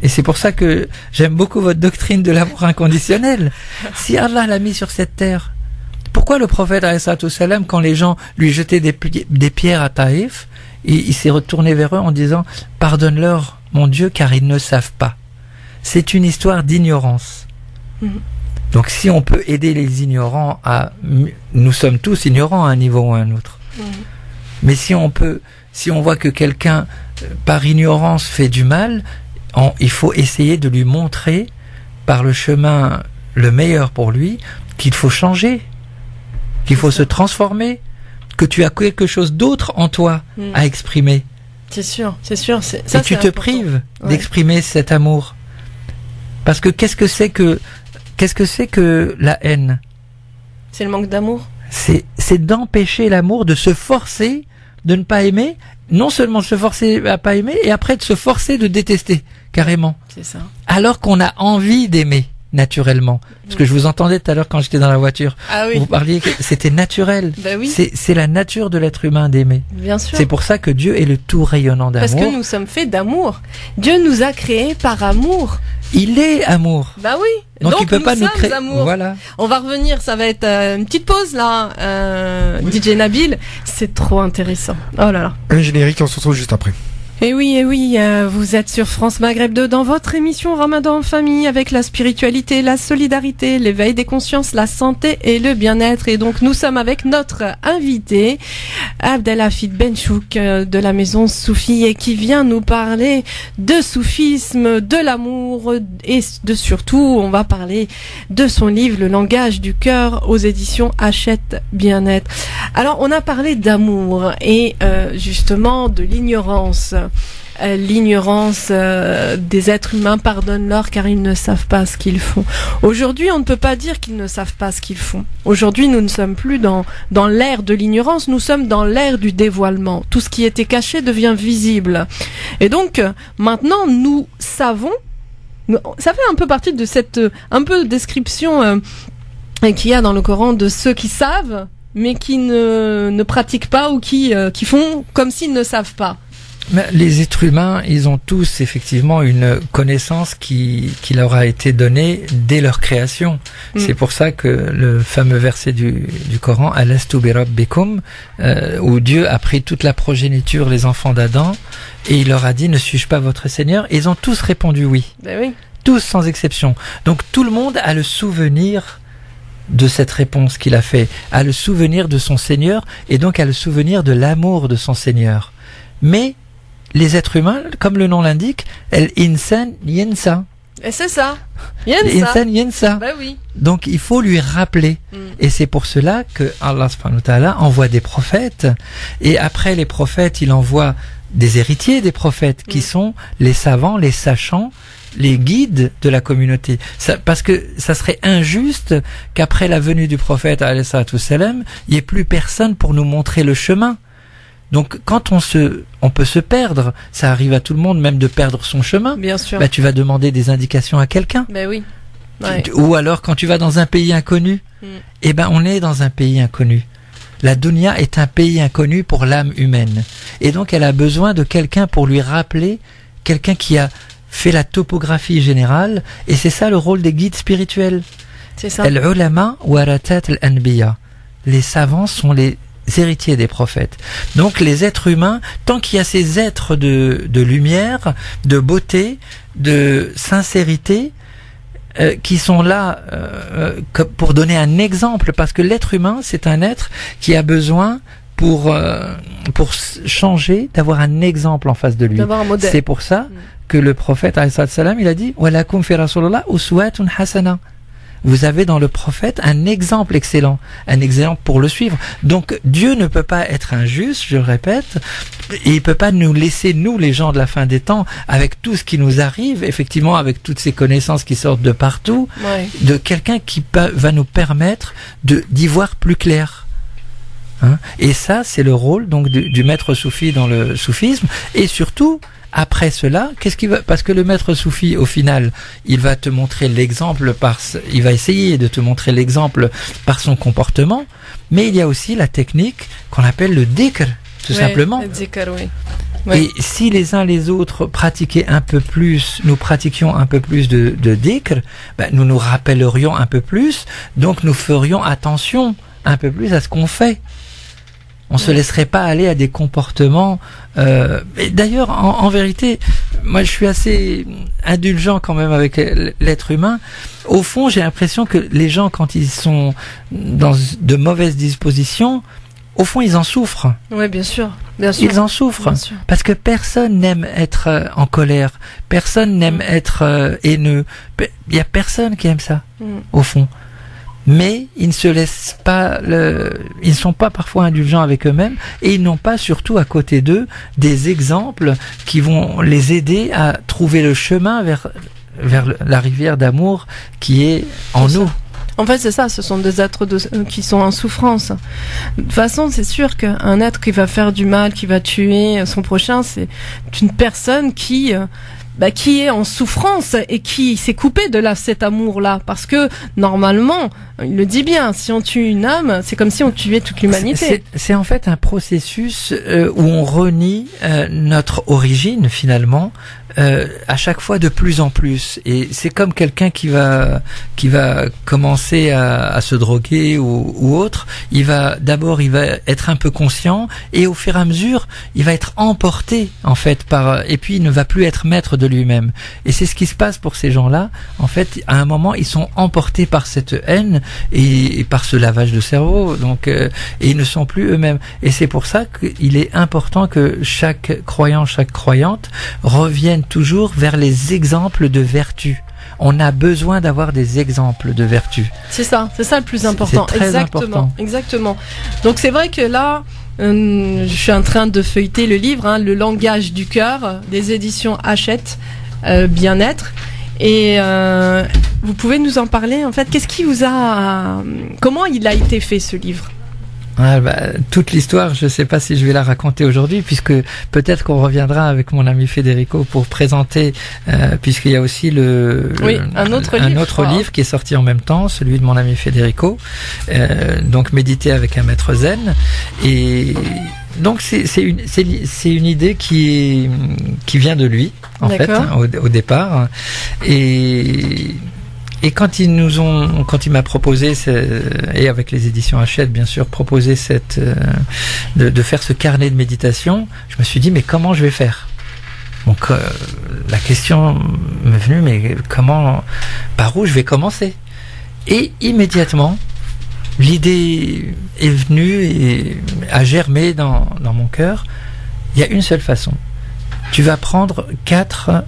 et c'est pour ça que j'aime beaucoup votre doctrine de l'amour inconditionnel. Si Allah l'a mis sur cette terre, pourquoi le prophète, alayhi salam, quand les gens lui jetaient des pierres à Taïf, il s'est retourné vers eux en disant « Pardonne-leur, mon Dieu, car ils ne savent pas. » C'est une histoire d'ignorance. Donc si on peut aider les ignorants nous sommes tous ignorants à un niveau ou à un autre. Mais si on voit que quelqu'un, par ignorance, fait du mal, il faut essayer de lui montrer par le chemin le meilleur pour lui qu'il faut changer, qu'il faut se transformer, que tu as quelque chose d'autre en toi à exprimer. C'est sûr. Et tu te prives d'exprimer cet amour. Parce que qu'est-ce que c'est que la haine? C'est le manque d'amour. C'est d'empêcher l'amour, de se forcer de ne pas aimer, non seulement se forcer à pas aimer, et après de se forcer de détester, carrément. C'est ça. Alors qu'on a envie d'aimer. naturellement. Parce que je vous entendais tout à l'heure quand j'étais dans la voiture. Ah oui. Vous parliez que c'était naturel. Ben oui. C'est la nature de l'être humain d'aimer. Bien sûr. C'est pour ça que Dieu est le tout rayonnant d'amour. Parce que nous sommes faits d'amour. Dieu nous a créés par amour. Il est amour. Bah oui. Donc il peut pas nous créer. Amour. Voilà. On va revenir, ça va être une petite pause là. DJ Nabil, c'est trop intéressant. Oh là là. Un générique, on se retrouve juste après. Et oui, vous êtes sur France Maghreb 2 dans votre émission Ramadan en famille avec la spiritualité, la solidarité, l'éveil des consciences, la santé et le bien-être. Et donc nous sommes avec notre invité Abdelhafid Benchouk de la maison Soufi et qui vient nous parler de soufisme, de l'amour et de surtout on va parler de son livre Le langage du cœur aux éditions Hachette Bien-être. Alors on a parlé d'amour et justement de l'ignorance. L'ignorance des êtres humains, pardonne-leur car ils ne savent pas ce qu'ils font. Aujourd'hui, on ne peut pas dire qu'ils ne savent pas ce qu'ils font. Aujourd'hui, nous ne sommes plus dans l'ère de l'ignorance, nous sommes dans l'ère du dévoilement. Tout ce qui était caché devient visible. Et donc, maintenant, nous savons, ça fait un peu partie de cette un peu description qu'il y a dans le Coran de ceux qui savent, mais qui ne pratiquent pas ou qui font comme s'ils ne savent pas. Mais les êtres humains, ils ont tous effectivement une connaissance qui leur a été donnée dès leur création. C'est pour ça que le fameux verset du Coran, Alastu bi rabbikum, où Dieu a pris toute la progéniture, les enfants d'Adam, et il leur a dit, ne suis-je pas votre Seigneur? Et ils ont tous répondu oui. Ben oui. Tous sans exception. Donc tout le monde a le souvenir de cette réponse qu'il a fait, a le souvenir de son Seigneur, et donc a le souvenir de l'amour de son Seigneur. Mais les êtres humains, comme le nom l'indique, l'insan yensa. Et c'est ça. L'insan yensa. Ben oui. Donc il faut lui rappeler. Et c'est pour cela que Allah subhanahu wa ta'ala envoie des prophètes. Et après les prophètes, il envoie des héritiers des prophètes, qui sont les savants, les sachants, les guides de la communauté. Parce que ça serait injuste qu'après la venue du prophète, alayhi salatu wassalam, il n'y ait plus personne pour nous montrer le chemin. Donc quand on peut se perdre, ça arrive à tout le monde même de perdre son chemin. Bien sûr. Bah, tu vas demander des indications à quelqu'un. Ben oui. Ouais. Ou alors quand tu vas dans un pays inconnu, eh ben on est dans un pays inconnu. La dunya est un pays inconnu pour l'âme humaine. Et donc elle a besoin de quelqu'un pour lui rappeler, quelqu'un qui a fait la topographie générale, et c'est ça le rôle des guides spirituels. C'est ça. Al-ulama waratat al-anbiya. Les savants sont les héritiers des prophètes. Donc les êtres humains, tant qu'il y a ces êtres de lumière, de beauté, de sincérité, qui sont là pour donner un exemple, parce que l'être humain, c'est un être qui a besoin pour changer, d'avoir un exemple en face de lui. D'avoir un modèle. C'est pour ça que le prophète alayhi salam, il a dit walakum fi rasulillah uswatun hasana. Vous avez dans le prophète un exemple excellent, un exemple pour le suivre. Donc Dieu ne peut pas être injuste, je le répète, et il peut pas nous laisser, nous les gens de la fin des temps, avec tout ce qui nous arrive, effectivement avec toutes ces connaissances qui sortent de partout, de quelqu'un qui va nous permettre d'y voir plus clair. Hein? Et ça, c'est le rôle donc du maître soufi dans le soufisme, et surtout après cela, parce que le maître soufi, au final, il va te montrer l'exemple il va essayer de te montrer l'exemple par son comportement, mais il y a aussi la technique qu'on appelle le dhikr, tout simplement. Le dhikr, oui. Ouais. Et si les uns les autres nous pratiquions un peu plus de dhikr, nous nous rappellerions un peu plus, donc nous ferions attention un peu plus à ce qu'on fait. On se laisserait pas aller à des comportements. Et d'ailleurs, en vérité, moi, je suis assez indulgent quand même avec l'être humain. Au fond, j'ai l'impression que les gens, quand ils sont dans de mauvaises dispositions, au fond, ils en souffrent. Oui, bien sûr. Bien sûr. Ils en souffrent. Bien sûr. Parce que personne n'aime être en colère. Personne n'aime être haineux. Il y a personne qui aime ça, au fond. Mais ils ne se laissent pas ils ne sont pas parfois indulgents avec eux-mêmes, et ils n'ont pas surtout à côté d'eux des exemples qui vont les aider à trouver le chemin vers la rivière d'amour qui est en nous. En fait, c'est ça, ce sont des êtres qui sont en souffrance. De toute façon, c'est sûr qu'un être qui va faire du mal, qui va tuer son prochain, c'est une personne qui qui est en souffrance et qui s'est coupé de cet amour-là. Parce que, normalement, il le dit bien, si on tue une âme, c'est comme si on tuait toute l'humanité. C'est en fait un processus où on renie notre origine, finalement, à chaque fois de plus en plus. Et c'est comme quelqu'un qui va commencer à se droguer ou autre. Il va être un peu conscient, et au fur et à mesure, il va être emporté, en fait, et puis il ne va plus être maître de lui-même. Et c'est ce qui se passe pour ces gens-là. En fait, à un moment, ils sont emportés par cette haine et par ce lavage de cerveau. Donc, et ils ne sont plus eux-mêmes. Et c'est pour ça qu'il est important que chaque croyant, chaque croyante revienne toujours vers les exemples de vertu. On a besoin d'avoir des exemples de vertu. C'est ça le plus important. C'est très important. Exactement. Donc c'est vrai que là, je suis en train de feuilleter le livre, Le langage du cœur, des éditions Hachette, Bien-être. Et vous pouvez nous en parler, en fait, comment il a été fait, ce livre? Toute l'histoire, je ne sais pas si je vais la raconter aujourd'hui, puisque peut-être qu'on reviendra avec mon ami Federico pour présenter, puisqu'il y a aussi un autre livre qui est sorti en même temps, celui de mon ami Federico, donc Méditer avec un maître zen. Et donc c'est une idée qui vient de lui, en fait, au départ. Et quand il m'a proposé, et avec les éditions Hachette, bien sûr, proposé de faire ce carnet de méditation, je me suis dit, mais comment je vais faire? Donc, la question m'est venue, mais par où je vais commencer? Et immédiatement, l'idée est venue et a germé dans mon cœur. Il y a une seule façon. Tu vas prendre 4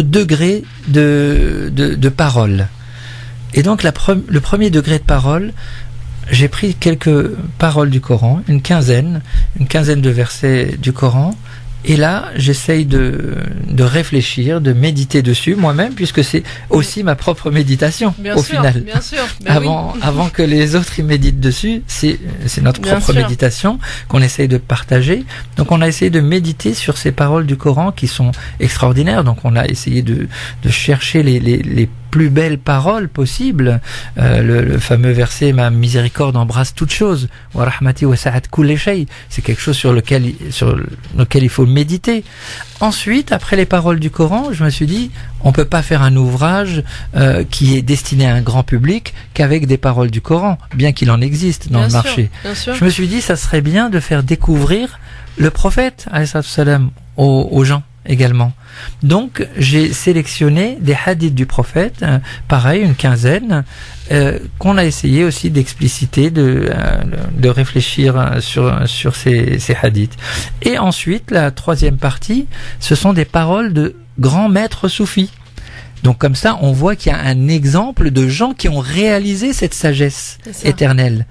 degrés de parole. Et donc le premier degré de parole, j'ai pris quelques paroles du Coran, une quinzaine de versets du Coran, et là j'essaye de réfléchir, de méditer dessus moi-même, puisque c'est aussi ma propre méditation final. Bien sûr. Avant que les autres y méditent dessus, c'est notre propre méditation qu'on essaye de partager. Donc on a essayé de méditer sur ces paroles du Coran qui sont extraordinaires. Donc on a essayé de chercher les plus belles paroles possibles. Le fameux verset, ma miséricorde embrasse toutes choses. Wa rahmati wasa'at kulli shay. C'est quelque chose sur lequel il faut méditer. Ensuite, après les paroles du Coran, je me suis dit, on peut pas faire un ouvrage qui est destiné à un grand public qu'avec des paroles du Coran, bien qu'il en existe dans le marché. Je me suis dit, ça serait bien de faire découvrir le prophète, alayhi salam, aux gens également. Donc, j'ai sélectionné des hadiths du prophète, pareil, une quinzaine, qu'on a essayé aussi d'expliciter, de réfléchir sur ces hadiths. Et ensuite, la troisième partie, ce sont des paroles de grands maîtres soufis. Donc comme ça, on voit qu'il y a un exemple de gens qui ont réalisé cette sagesse éternelle.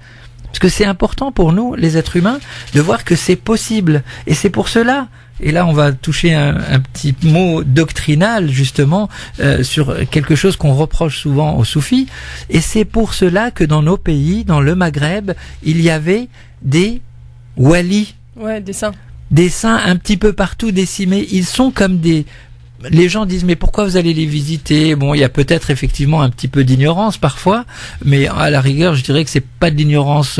Parce que c'est important pour nous, les êtres humains, de voir que c'est possible. Et c'est pour cela, et là on va toucher un petit mot doctrinal justement, sur quelque chose qu'on reproche souvent aux soufis, et c'est pour cela que dans nos pays, dans le Maghreb, il y avait des walis. Ouais, des saints. Des saints un petit peu partout décimés. Ils sont comme les gens disent, mais pourquoi vous allez les visiter? Bon, il y a peut-être effectivement un petit peu d'ignorance parfois, mais à la rigueur, je dirais que c'est pas de l'ignorance,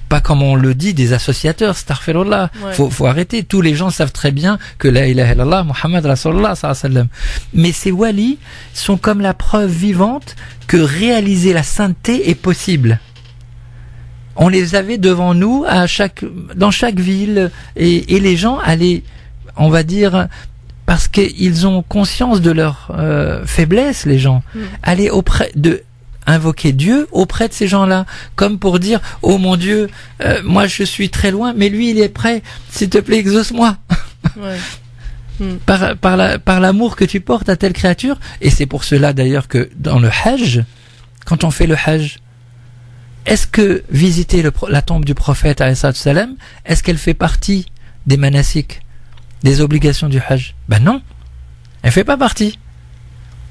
pas comme on le dit, des associateurs, astaghfirullah. Ouais. Faut arrêter. Tous les gens savent très bien que la ilaha illallah, Muhammad Rasulullah sallallahu alayhi wa sallam. Mais ces walis sont comme la preuve vivante que réaliser la sainteté est possible. On les avait devant nous dans chaque ville, et les gens allaient, on va dire, parce qu'ils ont conscience de leur faiblesse, les gens, aller invoquer Dieu auprès de ces gens-là, comme pour dire, oh mon Dieu, moi je suis très loin, mais lui il est prêt, s'il te plaît exauce-moi. Ouais. Par l'amour que tu portes à telle créature. Et c'est pour cela d'ailleurs que dans le Hajj, quand on fait le Hajj, est-ce que visiter la tombe du prophète alayhi salam, est-ce qu'elle fait partie des manasik, des obligations du Hajj? Ben non, elle fait pas partie.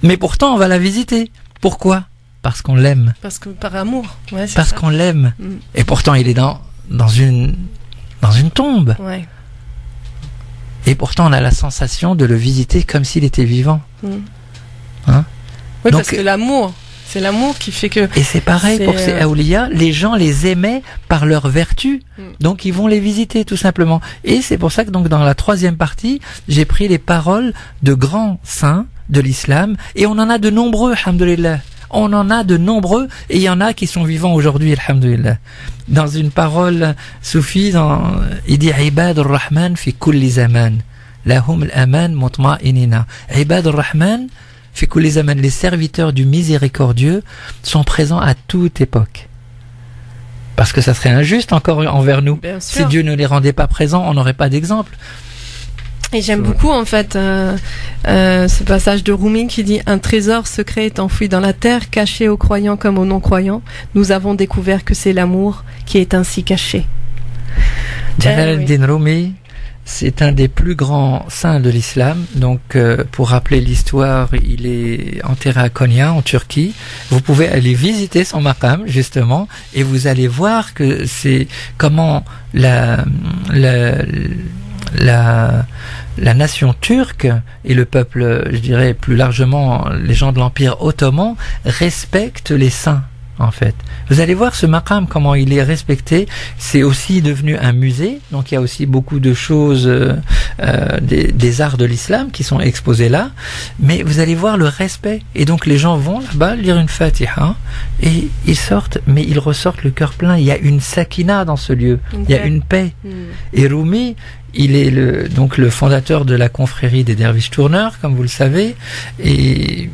Mais pourtant, on va la visiter. Pourquoi? Parce qu'on l'aime. Parce que par amour. Ouais, parce qu'on l'aime. Et pourtant, il est dans une dans une tombe. Ouais. Et pourtant, on a la sensation de le visiter comme s'il était vivant. Hein? Oui, Donc, parce que l'amour, c'est l'amour qui fait que... Et c'est pareil pour ces awliya, les gens les aimaient par leur vertu, donc ils vont les visiter tout simplement. Et c'est pour ça que donc dans la troisième partie, j'ai pris les paroles de grands saints de l'islam, et on en a de nombreux, alhamdoulilah. On en a de nombreux, et il y en a qui sont vivants aujourd'hui, alhamdoulilah. Dans une parole soufie, il dit « Ibad al-Rahman fi kulli zaman, lahum al-aman mutma'inina » Ibad al-Rahman fi kulli zaman, les serviteurs du miséricordieux sont présents à toute époque. Parce que ça serait injuste encore envers nous. Bien sûr. Si Dieu ne les rendait pas présents, on n'aurait pas d'exemple. Et j'aime beaucoup en fait ce passage de Rumi qui dit: un trésor secret est enfoui dans la terre, caché aux croyants comme aux non-croyants. Nous avons découvert que c'est l'amour qui est ainsi caché. Jalaluddin Rumi, c'est un des plus grands saints de l'islam. Donc, pour rappeler l'histoire, il est enterré à Konya, en Turquie. Vous pouvez aller visiter son maqam, justement, et vous allez voir que c'est comment la nation turque et le peuple, je dirais plus largement les gens de l'Empire ottoman, respectent les saints, en fait. Vous allez voir ce maqam, comment il est respecté. C'est aussi devenu un musée, donc il y a aussi beaucoup de choses, des arts de l'islam qui sont exposés là, mais vous allez voir le respect. Et donc les gens vont là-bas lire une fatiha, et ils sortent, mais ils ressortent le cœur plein. Il y a une sakina dans ce lieu, il y a une paix. Et Rumi, il est le fondateur de la confrérie des derviches tourneurs, comme vous le savez, et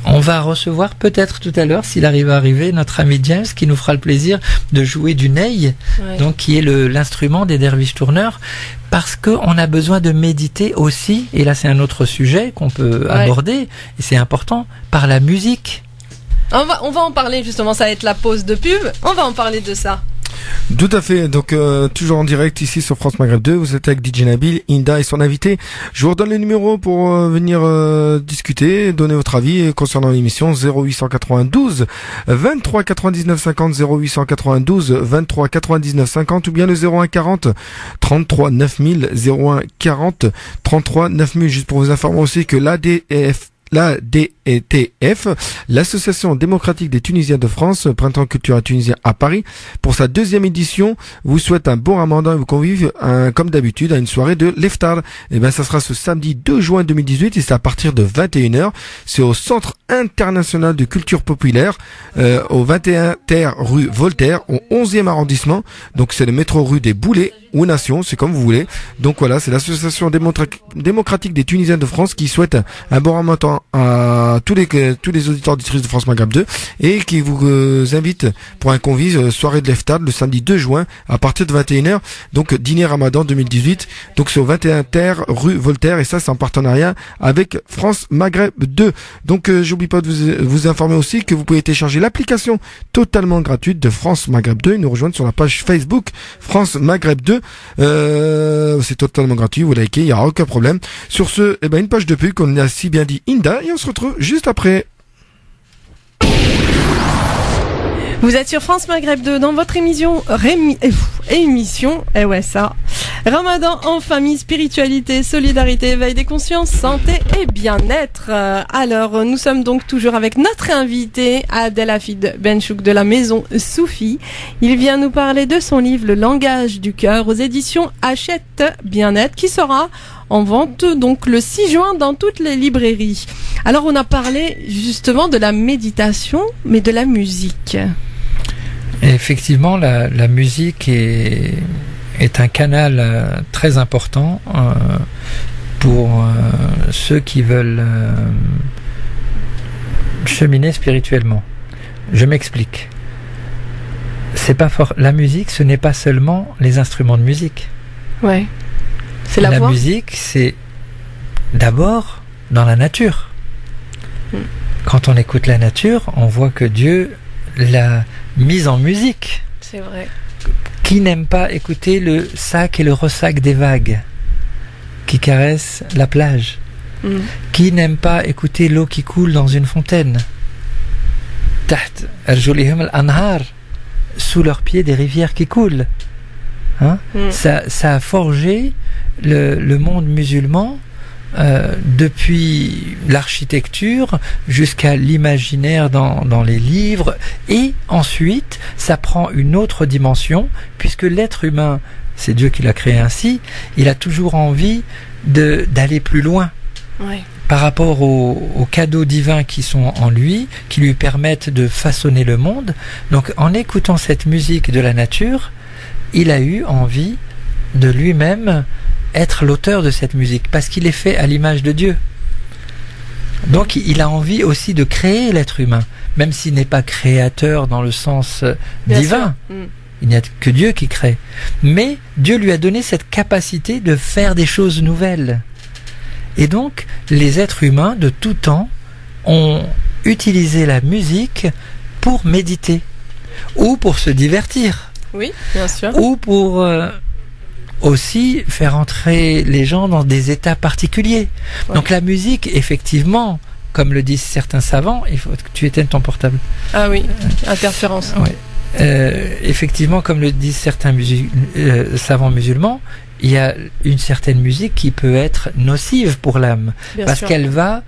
on va recevoir peut-être tout à l'heure, s'il arrive à arriver, notre ami James, qui nous fera le plaisir de jouer du ney, donc qui est l'instrument des derviches tourneurs, parce qu'on a besoin de méditer aussi, et là c'est un autre sujet qu'on peut aborder, et c'est important, par la musique. On va en parler justement, ça va être la pause de pub, on va en parler de ça. Tout à fait, donc toujours en direct ici sur France Maghreb 2, vous êtes avec DJ Nabil, Inda et son invité. Je vous redonne les numéros pour venir discuter, donner votre avis concernant l'émission. 0892 23 99 50, 0892 23 99 50, ou bien le 0140 33 9000, 0140 33 9000. Juste pour vous informer aussi que l'ADF, l'Association démocratique des Tunisiens de France, Printemps culturel tunisien à Paris, pour sa deuxième édition, vous souhaite un bon ramadan et vous convive, comme d'habitude, à une soirée de l'Iftar. Et ben, ça sera ce samedi 2 juin 2018, et c'est à partir de 21h. C'est au Centre international de culture populaire, au 21 Terre rue Voltaire, au 11e arrondissement. Donc c'est le métro rue des Boulets, ou Nation, c'est comme vous voulez. Donc voilà, c'est l'Association démocratique des Tunisiens de France qui souhaite un bon ramadan à tous les auditeurs auditrices de France Maghreb 2, et qui vous invite pour un convive soirée de l'Iftar le samedi 2 juin à partir de 21h. Donc dîner Ramadan 2018. Donc c'est au 21 Terre rue Voltaire, et ça c'est en partenariat avec France Maghreb 2. Donc j'oublie pas de vous informer aussi que vous pouvez télécharger l'application totalement gratuite de France Maghreb 2 et nous rejoindre sur la page Facebook France Maghreb 2. C'est totalement gratuit, vous likez, il n'y aura aucun problème. Sur ce, une page de pub, comme on a si bien dit Inda, et on se retrouve juste après. Vous êtes sur France Maghreb 2 dans votre émission Ramadan en famille, spiritualité, solidarité, éveil des consciences, santé et bien-être. Alors, nous sommes donc toujours avec notre invité Abdelhafid Benchouk de la Maison Soufi. Il vient nous parler de son livre Le langage du cœur aux éditions Hachette Bien-être, qui sera en vente donc le 6 juin dans toutes les librairies. Alors, on a parlé justement de la méditation, mais de la musique. Effectivement, la musique est un canal très important pour ceux qui veulent cheminer spirituellement. Je m'explique. La musique, ce n'est pas seulement les instruments de musique. Ouais. C'est la voix. Musique, c'est d'abord dans la nature. Quand on écoute la nature, on voit que Dieu l'a mise en musique. C'est vrai. Qui n'aime pas écouter le sac et le ressac des vagues qui caressent la plage? Qui n'aime pas écouter l'eau qui coule dans une fontaine? Taht arjulihim al-anhar, sous leurs pieds des rivières qui coulent. Hein, ça a forgé le monde musulman depuis l'architecture jusqu'à l'imaginaire dans les livres, et ensuite ça prend une autre dimension, puisque l'être humain, c'est Dieu qui l'a créé ainsi, il a toujours envie d'aller plus loin. Ouais. Par rapport aux cadeaux divins qui sont en lui, qui lui permettent de façonner le monde. Donc en écoutant cette musique de la nature, il a eu envie de lui-même être l'auteur de cette musique, parce qu'il est fait à l'image de Dieu. Donc il a envie aussi de créer l'être humain, même s'il n'est pas créateur dans le sens divin. Il n'y a que Dieu qui crée. Mais Dieu lui a donné cette capacité de faire des choses nouvelles. Et donc, les êtres humains de tout temps ont utilisé la musique pour méditer, ou pour se divertir. Oui, bien sûr. Ou pour aussi faire entrer les gens dans des états particuliers. Ouais. Donc la musique, effectivement, comme le disent certains savants, il faut que tu éteignes ton portable. Ah oui, interférence. Ouais. Effectivement, comme le disent certains savants musulmans, il y a une certaine musique qui peut être nocive pour l'âme, parce qu'elle va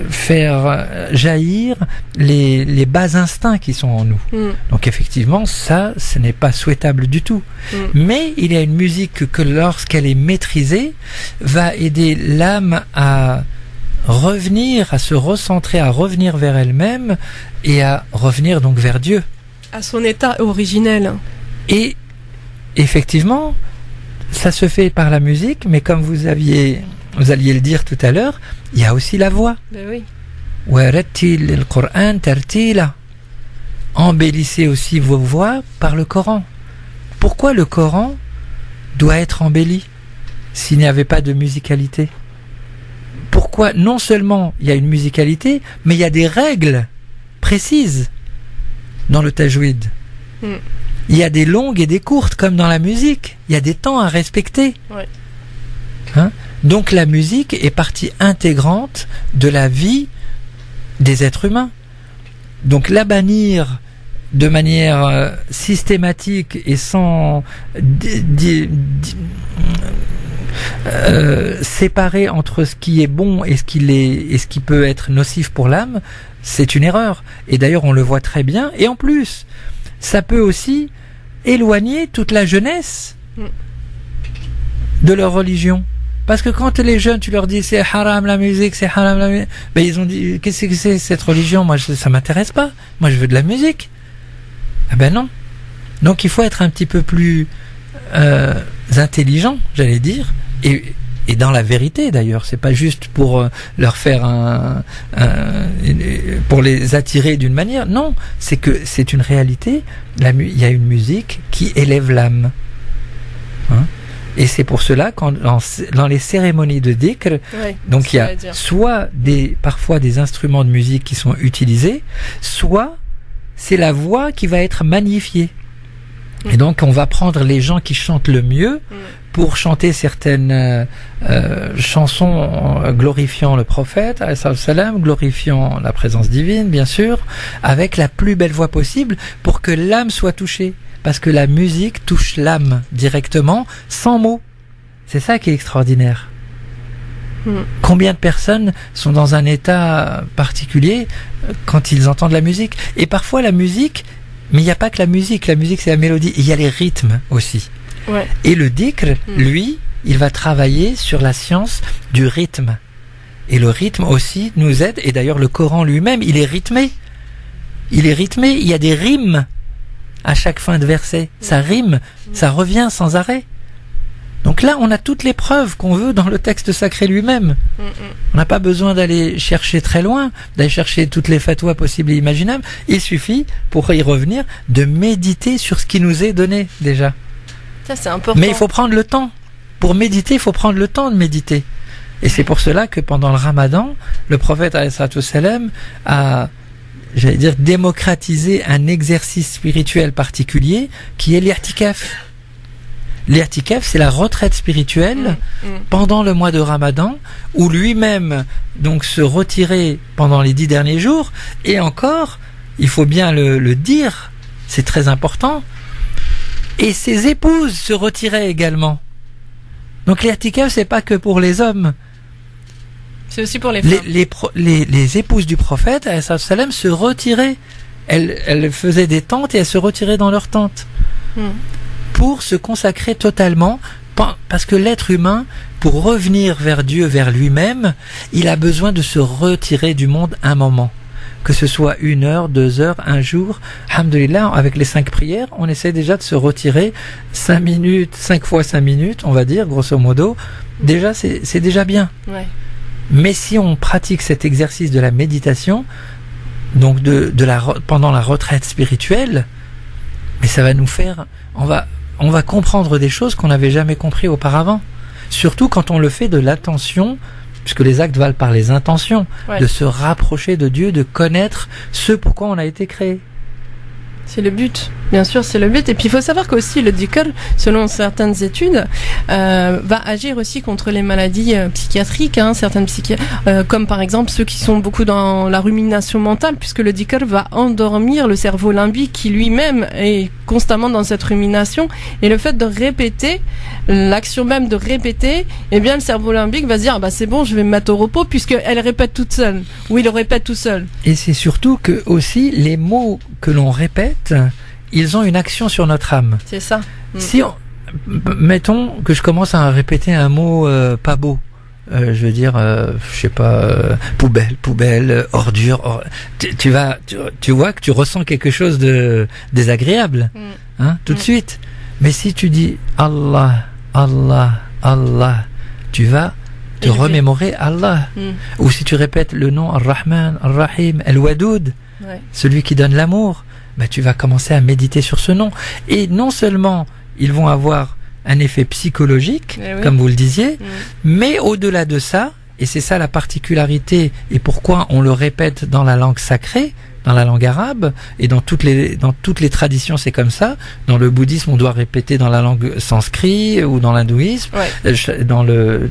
faire jaillir les bas instincts qui sont en nous. Donc effectivement, ça, ce n'est pas souhaitable du tout. Mais il y a une musique que lorsqu'elle est maîtrisée, va aider l'âme à revenir, à se recentrer, à revenir vers elle-même et à revenir donc vers Dieu. À son état originel. Et effectivement, ça se fait par la musique, mais comme vous alliez le dire tout à l'heure, il y a aussi la voix. Ben oui. وَرَتِّلِ الْقُرْآنَ تَرْتِيلًا. Embellissez aussi vos voix par le Coran. Pourquoi le Coran doit être embelli s'il n'y avait pas de musicalité? Pourquoi non seulement il y a une musicalité, mais il y a des règles précises dans le tajwid. Il y a des longues et des courtes, comme dans la musique. Il y a des temps à respecter. Ouais. Hein? Donc la musique est partie intégrante de la vie des êtres humains. Donc la bannir de manière systématique et sans séparer entre ce qui est bon et ce qui peut être nocif pour l'âme, c'est une erreur. Et d'ailleurs on le voit très bien. Et en plus, ça peut aussi éloigner toute la jeunesse de leur religion. Parce que quand les jeunes, tu leur dis c'est haram la musique, c'est haram la musique, ben ils ont dit qu'est-ce que c'est cette religion? Moi ça m'intéresse pas. Moi je veux de la musique. Ah ben non. Donc il faut être un petit peu plus intelligent, j'allais dire, et dans la vérité d'ailleurs. C'est pas juste pour leur faire pour les attirer d'une manière. Non, c'est que c'est une réalité. Il y a une musique qui élève l'âme. Hein? Et c'est pour cela quand dans les cérémonies de dhikr, donc il y a soit parfois des instruments de musique qui sont utilisés, soit c'est la voix qui va être magnifiée. Et donc on va prendre les gens qui chantent le mieux pour chanter certaines chansons glorifiant le prophète, glorifiant la présence divine, bien sûr, avec la plus belle voix possible pour que l'âme soit touchée. Parce que la musique touche l'âme directement, sans mots. C'est ça qui est extraordinaire. Combien de personnes sont dans un état particulier quand ils entendent la musique? Et parfois la musique, mais il n'y a pas que la musique c'est la mélodie, il y a les rythmes aussi. Ouais. Et le dhikr, lui, il va travailler sur la science du rythme. Et le rythme aussi nous aide, et d'ailleurs le Coran lui-même, il est rythmé. Il y a des rimes à chaque fin de verset. Ça rime, ça revient sans arrêt. Donc là, on a toutes les preuves qu'on veut dans le texte sacré lui-même. On n'a pas besoin d'aller chercher très loin, d'aller chercher toutes les fatwas possibles et imaginables. Il suffit, pour y revenir, de méditer sur ce qui nous est donné déjà. Ça, c'est important. Mais il faut prendre le temps. Pour méditer, il faut prendre le temps de méditer. Et c'est pour cela que pendant le Ramadan, le prophète a j'allais dire démocratiser un exercice spirituel particulier qui est l'i'tikaf. L'i'tikaf, c'est la retraite spirituelle pendant le mois de Ramadan, où lui-même donc se retirait pendant les 10 derniers jours. Et encore, il faut bien le dire, c'est très important, Et ses épouses se retiraient également. Donc l'i'tikaf, c'est pas que pour les hommes. C'est aussi pour les femmes. Les épouses du prophète, alayhi salam, se retiraient. Elles faisaient des tentes et elles se retiraient dans leurs tentes. Pour se consacrer totalement, parce que l'être humain, pour revenir vers Dieu, vers lui-même, il a besoin de se retirer du monde un moment. Que ce soit 1 heure, 2 heures, un jour. Alhamdulillah, avec les 5 prières, on essaie déjà de se retirer 5 minutes, 5 fois 5 minutes, on va dire, grosso modo. Déjà, c'est déjà bien. Ouais. Mais si on pratique cet exercice de la méditation, donc pendant la retraite spirituelle, mais ça va nous faire, on va comprendre des choses qu'on n'avait jamais compris auparavant. Surtout quand on le fait de l'attention, puisque les actes valent par les intentions, de se rapprocher de Dieu, de connaître ce pourquoi on a été créé. C'est le but, bien sûr, c'est le but. Et puis il faut savoir qu'aussi le dhikr, selon certaines études, va agir aussi contre les maladies psychiatriques, certaines comme par exemple ceux qui sont beaucoup dans la rumination mentale, puisque le dhikr va endormir le cerveau limbique qui lui-même est constamment dans cette rumination. Et le fait de répéter, l'action même de répéter, eh bien le cerveau limbique va se dire c'est bon, je vais me mettre au repos puisqu'elle répète toute seule, ou il répète tout seul. Et c'est surtout que aussi les mots que l'on répète, ils ont une action sur notre âme. C'est ça. Si mettons que je commence à répéter un mot pas beau, je veux dire, je sais pas, poubelle, ordure. Tu vois que tu ressens quelque chose de désagréable, tout de suite. Mais si tu dis Allah, Allah, Allah, tu vas te remémorer Allah. Ou si tu répètes le nom Ar-Rahman, Ar-Rahim, Al-Wadoud, celui qui donne l'amour, tu vas commencer à méditer sur ce nom. Et non seulement ils vont avoir un effet psychologique, comme vous le disiez, mais au-delà de ça, et c'est ça la particularité, et pourquoi on le répète dans la langue sacrée, dans la langue arabe, et dans toutes les traditions c'est comme ça. Dans le bouddhisme on doit répéter dans la langue sanskrit, ou dans l'hindouisme, dans le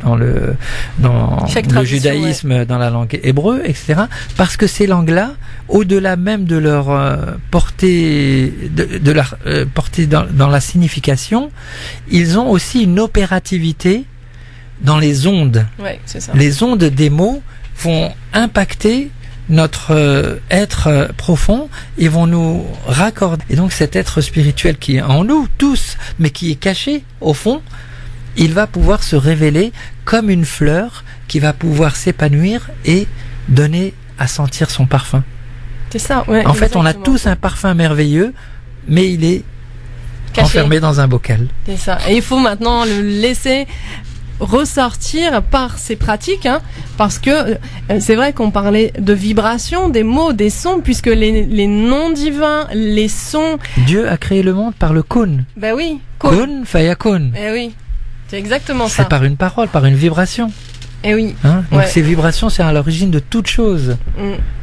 judaïsme, dans la langue hébreu, etc. Parce que ces langues-là, au-delà même de leur portée, de leur portée dans la signification, ils ont aussi une opérativité dans les ondes. C'est ça. Les ondes des mots vont impacter notre être profond et vont nous raccorder. Et donc cet être spirituel qui est en nous tous, mais qui est caché au fond, il va pouvoir se révéler comme une fleur qui va pouvoir s'épanouir et donner à sentir son parfum. C'est ça, En fait, on a tous un parfum merveilleux, mais il est caché, enfermé dans un bocal. C'est ça. Et il faut maintenant le laisser ressortir par ces pratiques, parce que c'est vrai qu'on parlait de vibration, des mots, des sons, puisque les noms divins, les sons... Dieu a créé le monde par le kun. Ben oui. Kun fayakun. Eh oui, c'est exactement ça. C'est par une parole, par une vibration. Eh oui. Donc ces vibrations, c'est à l'origine de toute chose.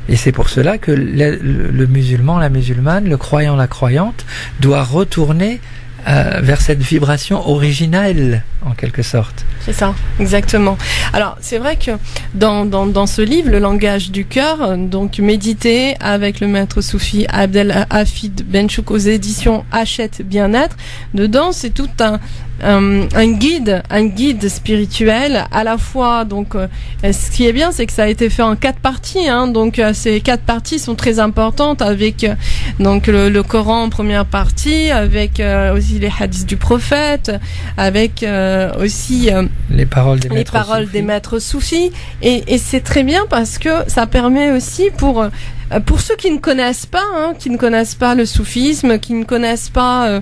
Et c'est pour cela que le musulman, la musulmane, le croyant, la croyante, doit retourner vers cette vibration originelle, en quelque sorte. C'est ça, exactement. Alors, c'est vrai que dans ce livre, Le langage du cœur, donc méditer avec le maître soufi Abdel Hafid Benchouk aux éditions Hachette Bien-être, dedans, c'est tout un guide spirituel, à la fois, donc, ce qui est bien, c'est que ça a été fait en 4 parties, donc ces 4 parties sont très importantes, avec donc le Coran en première partie, avec aussi les hadiths du prophète, avec aussi les paroles des maîtres soufis, et c'est très bien parce que ça permet aussi pour ceux qui ne connaissent pas le soufisme, qui ne connaissent pas,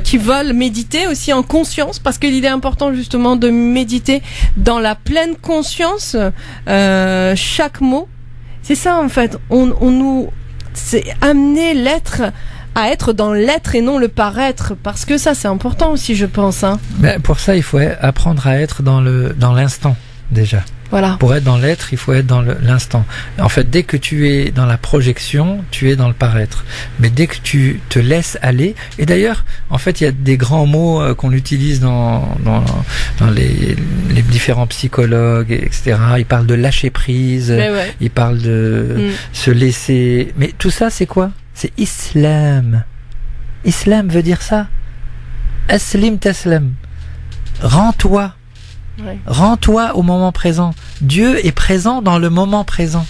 qui veulent méditer aussi en conscience, parce qu'il est important justement de méditer dans la pleine conscience, chaque mot. C'est ça en fait. C'est amener l'être à être dans l'être et non le paraître, parce que ça c'est important aussi, je pense. Pour ça, il faut apprendre à être dans l'instant déjà. Voilà. Pour être dans l'être, il faut être dans l'instant. En fait, dès que tu es dans la projection, tu es dans le paraître. Mais dès que tu te laisses aller, et d'ailleurs, en fait, il y a des grands mots qu'on utilise dans les différents psychologues, etc. Ils parlent de lâcher prise, ils parlent de se laisser. Mais tout ça, c'est quoi? C'est islam. Islam veut dire ça. Aslim taslam. Rends-toi. Ouais. Rends-toi au moment présent. Dieu est présent dans le moment présent.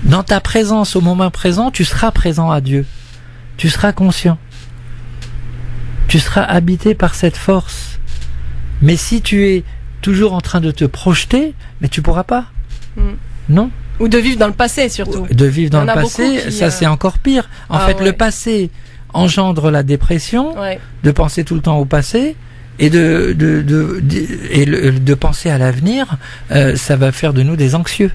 Dans ta présence au moment présent, tu seras présent à Dieu. Tu seras conscient. Tu seras habité par cette force. Mais si tu es toujours en train de te projeter, mais tu pourras pas. Non. Ou de vivre dans le passé, surtout. De vivre dans Il y le en a passé, beaucoup qui, ça c'est encore pire. En fait, ouais. le passé engendre la dépression, Ouais. de penser tout le temps au passé, et de penser à l'avenir, ça va faire de nous des anxieux,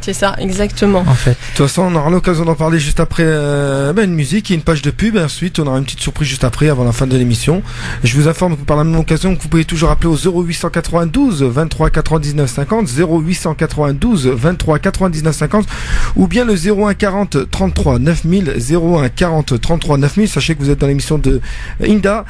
C'est ça, exactement. en fait. De toute façon, on aura l'occasion d'en parler juste après une musique et une page de pub. Et ensuite, on aura une petite surprise juste après, avant la fin de l'émission. Je vous informe par la même occasion que vous pouvez toujours appeler au 0892 23 99 50, 0892 23 99 50, ou bien le 01 40 33 9000, 01 40 33 9000. Sachez que vous êtes dans l'émission de Inda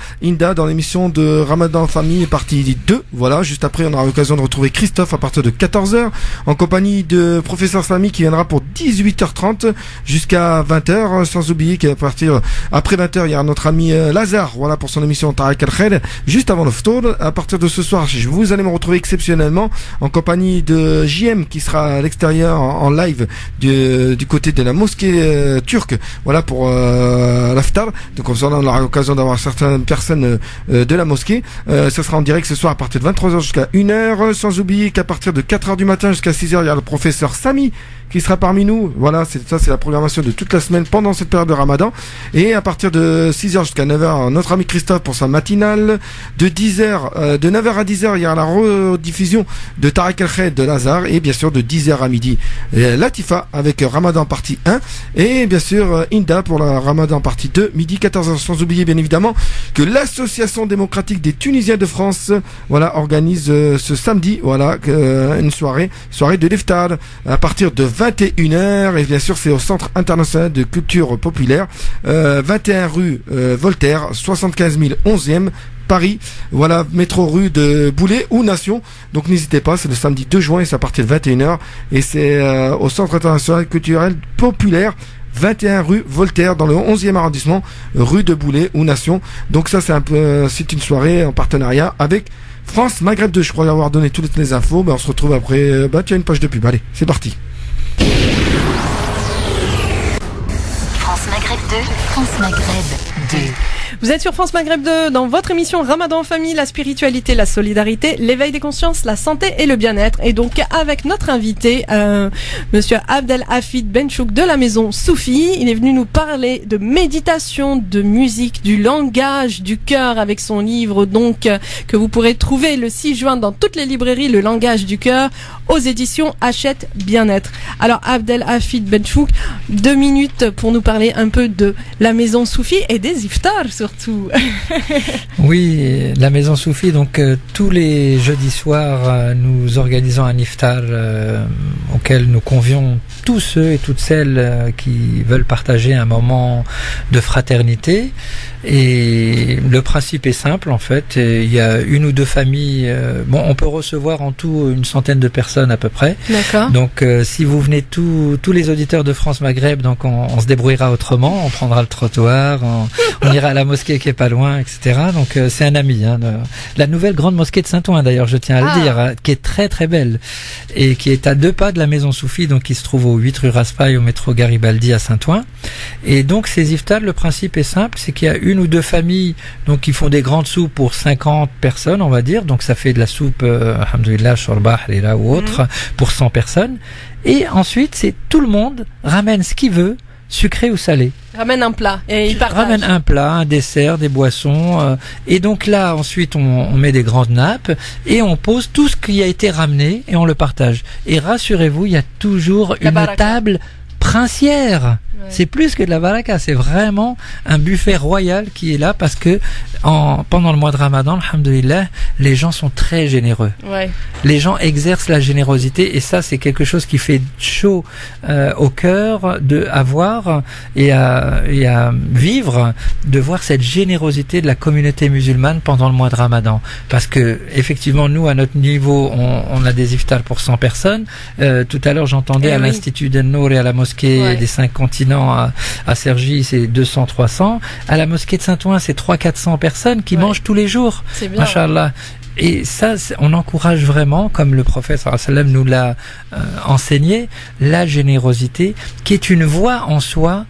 dans l'émission de Ramadan Famille, partie 2. Voilà, juste après, on aura l'occasion de retrouver Christophe à partir de 14h, en compagnie de professeur Samy qui viendra pour 18h30 jusqu'à 20h, sans oublier qu'à partir après 20h il y aura notre ami Lazare, voilà, pour son émission Tariq al-Khair, juste avant le ftour. À partir de ce soir, vous allez me retrouver exceptionnellement en compagnie de JM qui sera à l'extérieur en live du côté de la mosquée turque, voilà, pour l'aftar. Donc comme ça on aura l'occasion d'avoir certaines personnes de la mosquée. Ça sera en direct ce soir à partir de 23h jusqu'à 1h, sans oublier qu'à partir de 4h du matin jusqu'à 6h il y a le professeur Samy qui sera parmi nous. Voilà, c'est la programmation de toute la semaine pendant cette période de Ramadan. Et à partir de 6h jusqu'à 9h, notre ami Christophe pour sa matinale. De 9h à 10h, il y a la rediffusion de Tariq al-Khair de Lazare. Et bien sûr, de 10h à midi, Latifa avec Ramadan partie 1. Et bien sûr, Inda pour la Ramadan partie 2, midi 14h. Sans oublier bien évidemment que l'Association démocratique des Tunisiens de France, voilà, organise ce samedi, voilà, une soirée de l'iftar à partir de 21h, et bien sûr c'est au Centre International de Culture Populaire, 21 rue Voltaire, 75 011e Paris, voilà, métro rue de Boulay ou Nation. Donc n'hésitez pas, c'est le samedi 2 juin et c'est à partir de 21h, et c'est au Centre International Culturel Populaire, 21 rue Voltaire, dans le 11e arrondissement, rue de Boulay ou Nation. Donc ça c'est une soirée en partenariat avec France Maghreb 2. Je crois avoir donné toutes les infos. On se retrouve après. Tu as une page de pub. Allez, c'est parti. France Maghreb 2, France Maghreb 2. Vous êtes sur France Maghreb 2 dans votre émission Ramadan en famille, la spiritualité, la solidarité, l'éveil des consciences, la santé et le bien-être. Et donc avec notre invité, Monsieur Abdelhafid Benchouk de la Maison Soufi. Il est venu nous parler de méditation, de musique, du langage du cœur, avec son livre donc que vous pourrez trouver le 6 juin dans toutes les librairies, Le langage du cœur, aux éditions Hachette Bien-être. Alors Abdelhafid Benchouk, 2 minutes pour nous parler un peu de la Maison Soufi et des iftars surtout. Oui, la Maison Soufi, donc tous les jeudis soirs, nous organisons un iftar auquel nous convions tous ceux et toutes celles qui veulent partager un moment de fraternité. Et le principe est simple, en fait. Il y a 1 ou 2 familles. On peut recevoir en tout une centaine de personnes à peu près. D'accord. Donc, si vous venez tous les auditeurs de France Maghreb, donc on se débrouillera autrement. On prendra le trottoir, on ira à la mosquée qui est pas loin, etc. Donc, c'est un ami. La nouvelle grande mosquée de Saint-Ouen, d'ailleurs, je tiens à le dire, qui est très très belle et qui est à 2 pas de la Maison Soufi, donc qui se trouve au 8 rue Raspail, au métro Garibaldi à Saint-Ouen. Et donc, ces iftars, le principe est simple, c'est qu'il y a 1 ou 2 familles donc qui font des grandes soupes pour 50 personnes, on va dire. Donc ça fait de la soupe alhamdoulilah, shorba, harira ou autre pour 100 personnes. Et ensuite, c'est tout le monde ramène ce qu'il veut, sucré ou salé. Ramène un plat et il partage. Ramène un plat, un dessert, des boissons. Et donc là, ensuite, on met des grandes nappes et on pose tout ce qui a été ramené et on le partage. Et rassurez-vous, il y a toujours une table princière. Ouais. C'est plus que de la baraka, c'est vraiment un buffet royal qui est là parce que pendant le mois de Ramadan, alhamdoulilah, les gens sont très généreux. Ouais. Les gens exercent la générosité et ça c'est quelque chose qui fait chaud au cœur à voir et à vivre, de voir cette générosité de la communauté musulmane pendant le mois de Ramadan. Parce que effectivement, nous à notre niveau, on a des iftars pour 100 personnes. Tout à l'heure, j'entendais à l'Institut d'En-Nour et à la mosquée mosquée des 5 continents à Cergy, c'est 200-300. À la mosquée de Saint-Ouen, c'est 300-400 personnes qui mangent tous les jours. C'est bien. Machallah. Et ça, on encourage vraiment, comme le prophète sallallahu alayhi wa sallam nous l'a enseigné, la générosité, qui est une voie en soi.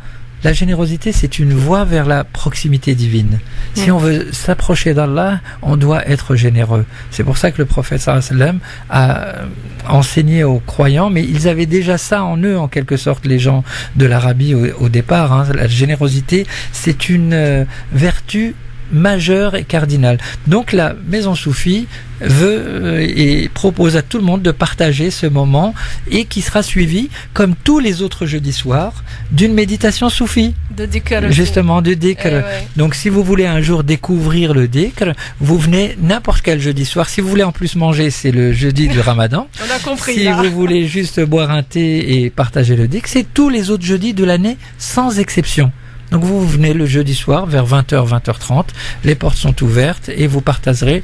La générosité, c'est une voie vers la proximité divine. Si on veut s'approcher d'Allah, on doit être généreux. C'est pour ça que le prophète sallallahu alayhi wa sallam a enseigné aux croyants, mais ils avaient déjà ça en eux, en quelque sorte, les gens de l'Arabie au départ. Hein. La générosité, c'est une vertu majeure et cardinale. Donc la maison soufie veut et propose à tout le monde de partager ce moment et qui sera suivi, comme tous les autres jeudis soirs, d'une méditation soufie. De dhikr. Justement, de dhikr. Donc si vous voulez un jour découvrir le dhikr, vous venez n'importe quel jeudi soir. Si vous voulez en plus manger, c'est le jeudi du Ramadan. On a compris. Si vous voulez juste boire un thé et partager le dhikr, c'est tous les autres jeudis de l'année sans exception. Donc vous venez le jeudi soir vers 20h, 20h30, les portes sont ouvertes et vous partagerez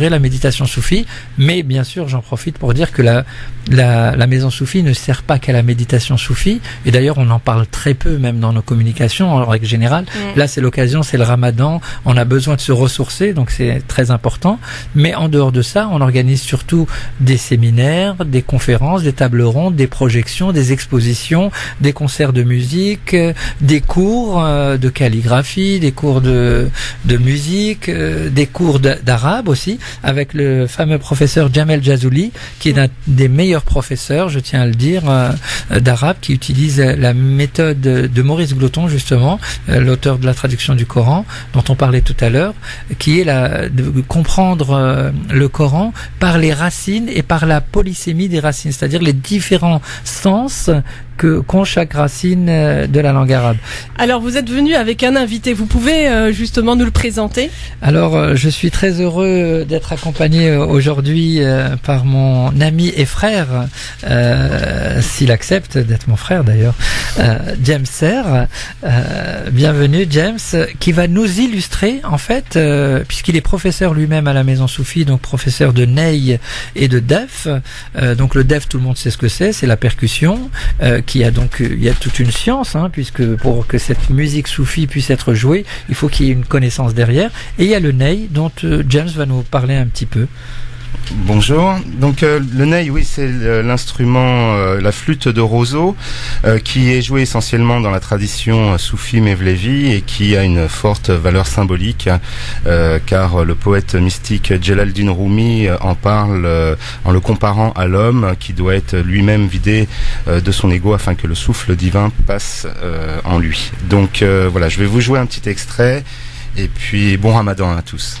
la méditation soufie. Mais bien sûr, j'en profite pour dire que la maison soufie ne sert pas qu'à la méditation soufie. Et d'ailleurs, on en parle très peu, même dans nos communications, en règle générale. Là, c'est l'occasion, c'est le Ramadan, on a besoin de se ressourcer, donc c'est très important. Mais en dehors de ça, on organise surtout des séminaires, des conférences, des tables rondes, des projections, des expositions, des concerts de musique, des cours de calligraphie, des cours de musique, des cours d'arabe aussi, avec le fameux professeur Jamel Jazouli, qui est un des meilleurs professeurs, je tiens à le dire, d'arabe, qui utilise la méthode de Maurice Gloton, justement, l'auteur de la traduction du Coran, dont on parlait tout à l'heure, qui est de comprendre le Coran par les racines et par la polysémie des racines, c'est-à-dire les différents sens qu'ont chaque racine de la langue arabe. Alors vous êtes venu avec un invité, vous pouvez justement nous le présenter? Alors je suis très heureux d'être accompagné aujourd'hui par mon ami et frère, s'il accepte d'être mon frère d'ailleurs, James Serre. Bienvenue James, qui va nous illustrer en fait, puisqu'il est professeur lui-même à la Maison Soufie, donc professeur de ney et de def. Donc le def, tout le monde sait ce que c'est la percussion, il y a toute une science, hein, puisque pour que cette musique soufie puisse être jouée, il faut qu'il y ait une connaissance derrière. Et il y a le ney, dont James va nous parler un petit peu. Bonjour. Donc le ney, oui, c'est l'instrument, la flûte de roseau, qui est joué essentiellement dans la tradition soufie Mevlevi et qui a une forte valeur symbolique, car le poète mystique Jalaluddin Rumi en parle en le comparant à l'homme qui doit être lui-même vidé de son ego afin que le souffle divin passe en lui. Donc voilà, je vais vous jouer un petit extrait et puis bon Ramadan à tous.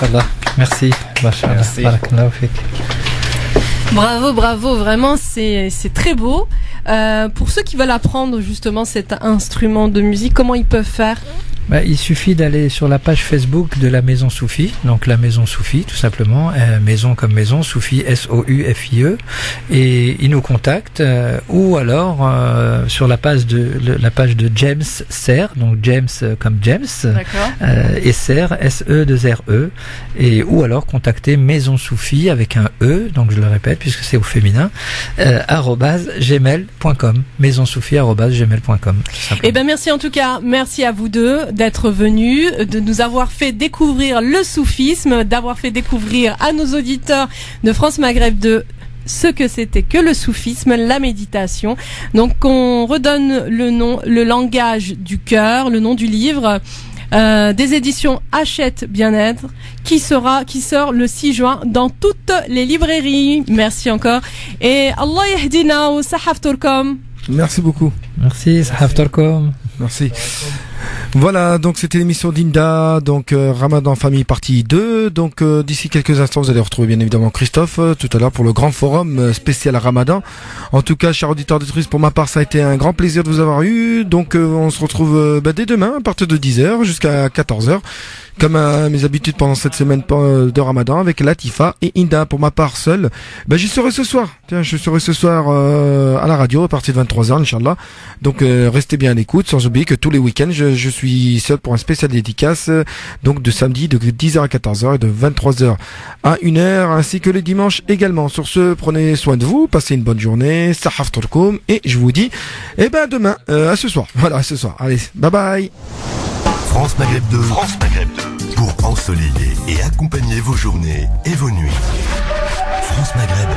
Mashallah. Merci. Mashallah. Merci. Barakallahu fik. Bravo, vraiment, c'est très beau. Pour ceux qui veulent apprendre justement cet instrument de musique, comment ils peuvent faire ? Il suffit d'aller sur la page Facebook de la Maison Soufie, donc la Maison Soufie tout simplement, maison comme maison, Soufie S-O-U-F-I-E, et ils nous contactent, ou alors sur la page de James Serre, donc James comme James, et Serre S-E-2-R-E, et ou alors contacter Maison Soufie avec un E, donc je le répète puisque c'est au féminin, @gmail.com, maisonsoufie@gmail.com. Eh ben merci en tout cas, merci à vous deux d'être venus, de nous avoir fait découvrir le soufisme, d'avoir fait découvrir à nos auditeurs de France Maghreb 2 ce que c'était que le soufisme, la méditation. Donc on redonne le nom, le langage du cœur, le nom du livre. Des éditions Hachette Bien-être qui sort le 6 juin dans toutes les librairies. Merci encore et Allah yahdina wa sahafturkom. Merci beaucoup. Merci, sahafturkom. Merci. Voilà, donc c'était l'émission d'Inda, donc Ramadan Famille partie 2. Donc d'ici quelques instants, vous allez retrouver bien évidemment Christophe tout à l'heure pour le grand forum spécial Ramadan. En tout cas, chers auditeurs auditrices, pour ma part, ça a été un grand plaisir de vous avoir eu. Donc on se retrouve dès demain à partir de 10h jusqu'à 14h. Comme à mes habitudes pendant cette semaine de Ramadan avec Latifa et Inda. Pour ma part seule, j'y serai ce soir. Je serai ce soir à la radio à partir de 23h, Inch'Allah. Donc restez bien à l'écoute, sans oublier que tous les week-ends, je suis seul pour un spécial dédicace, donc de samedi de 10h à 14h et de 23h à 1h, ainsi que les dimanches également. Sur ce, prenez soin de vous, passez une bonne journée, sahaf turkoum, et je vous dis, demain, à ce soir. Voilà, à ce soir. Allez, bye bye. France Maghreb 2. France Maghreb 2. Pour ensoleiller et accompagner vos journées et vos nuits. France Maghreb 2.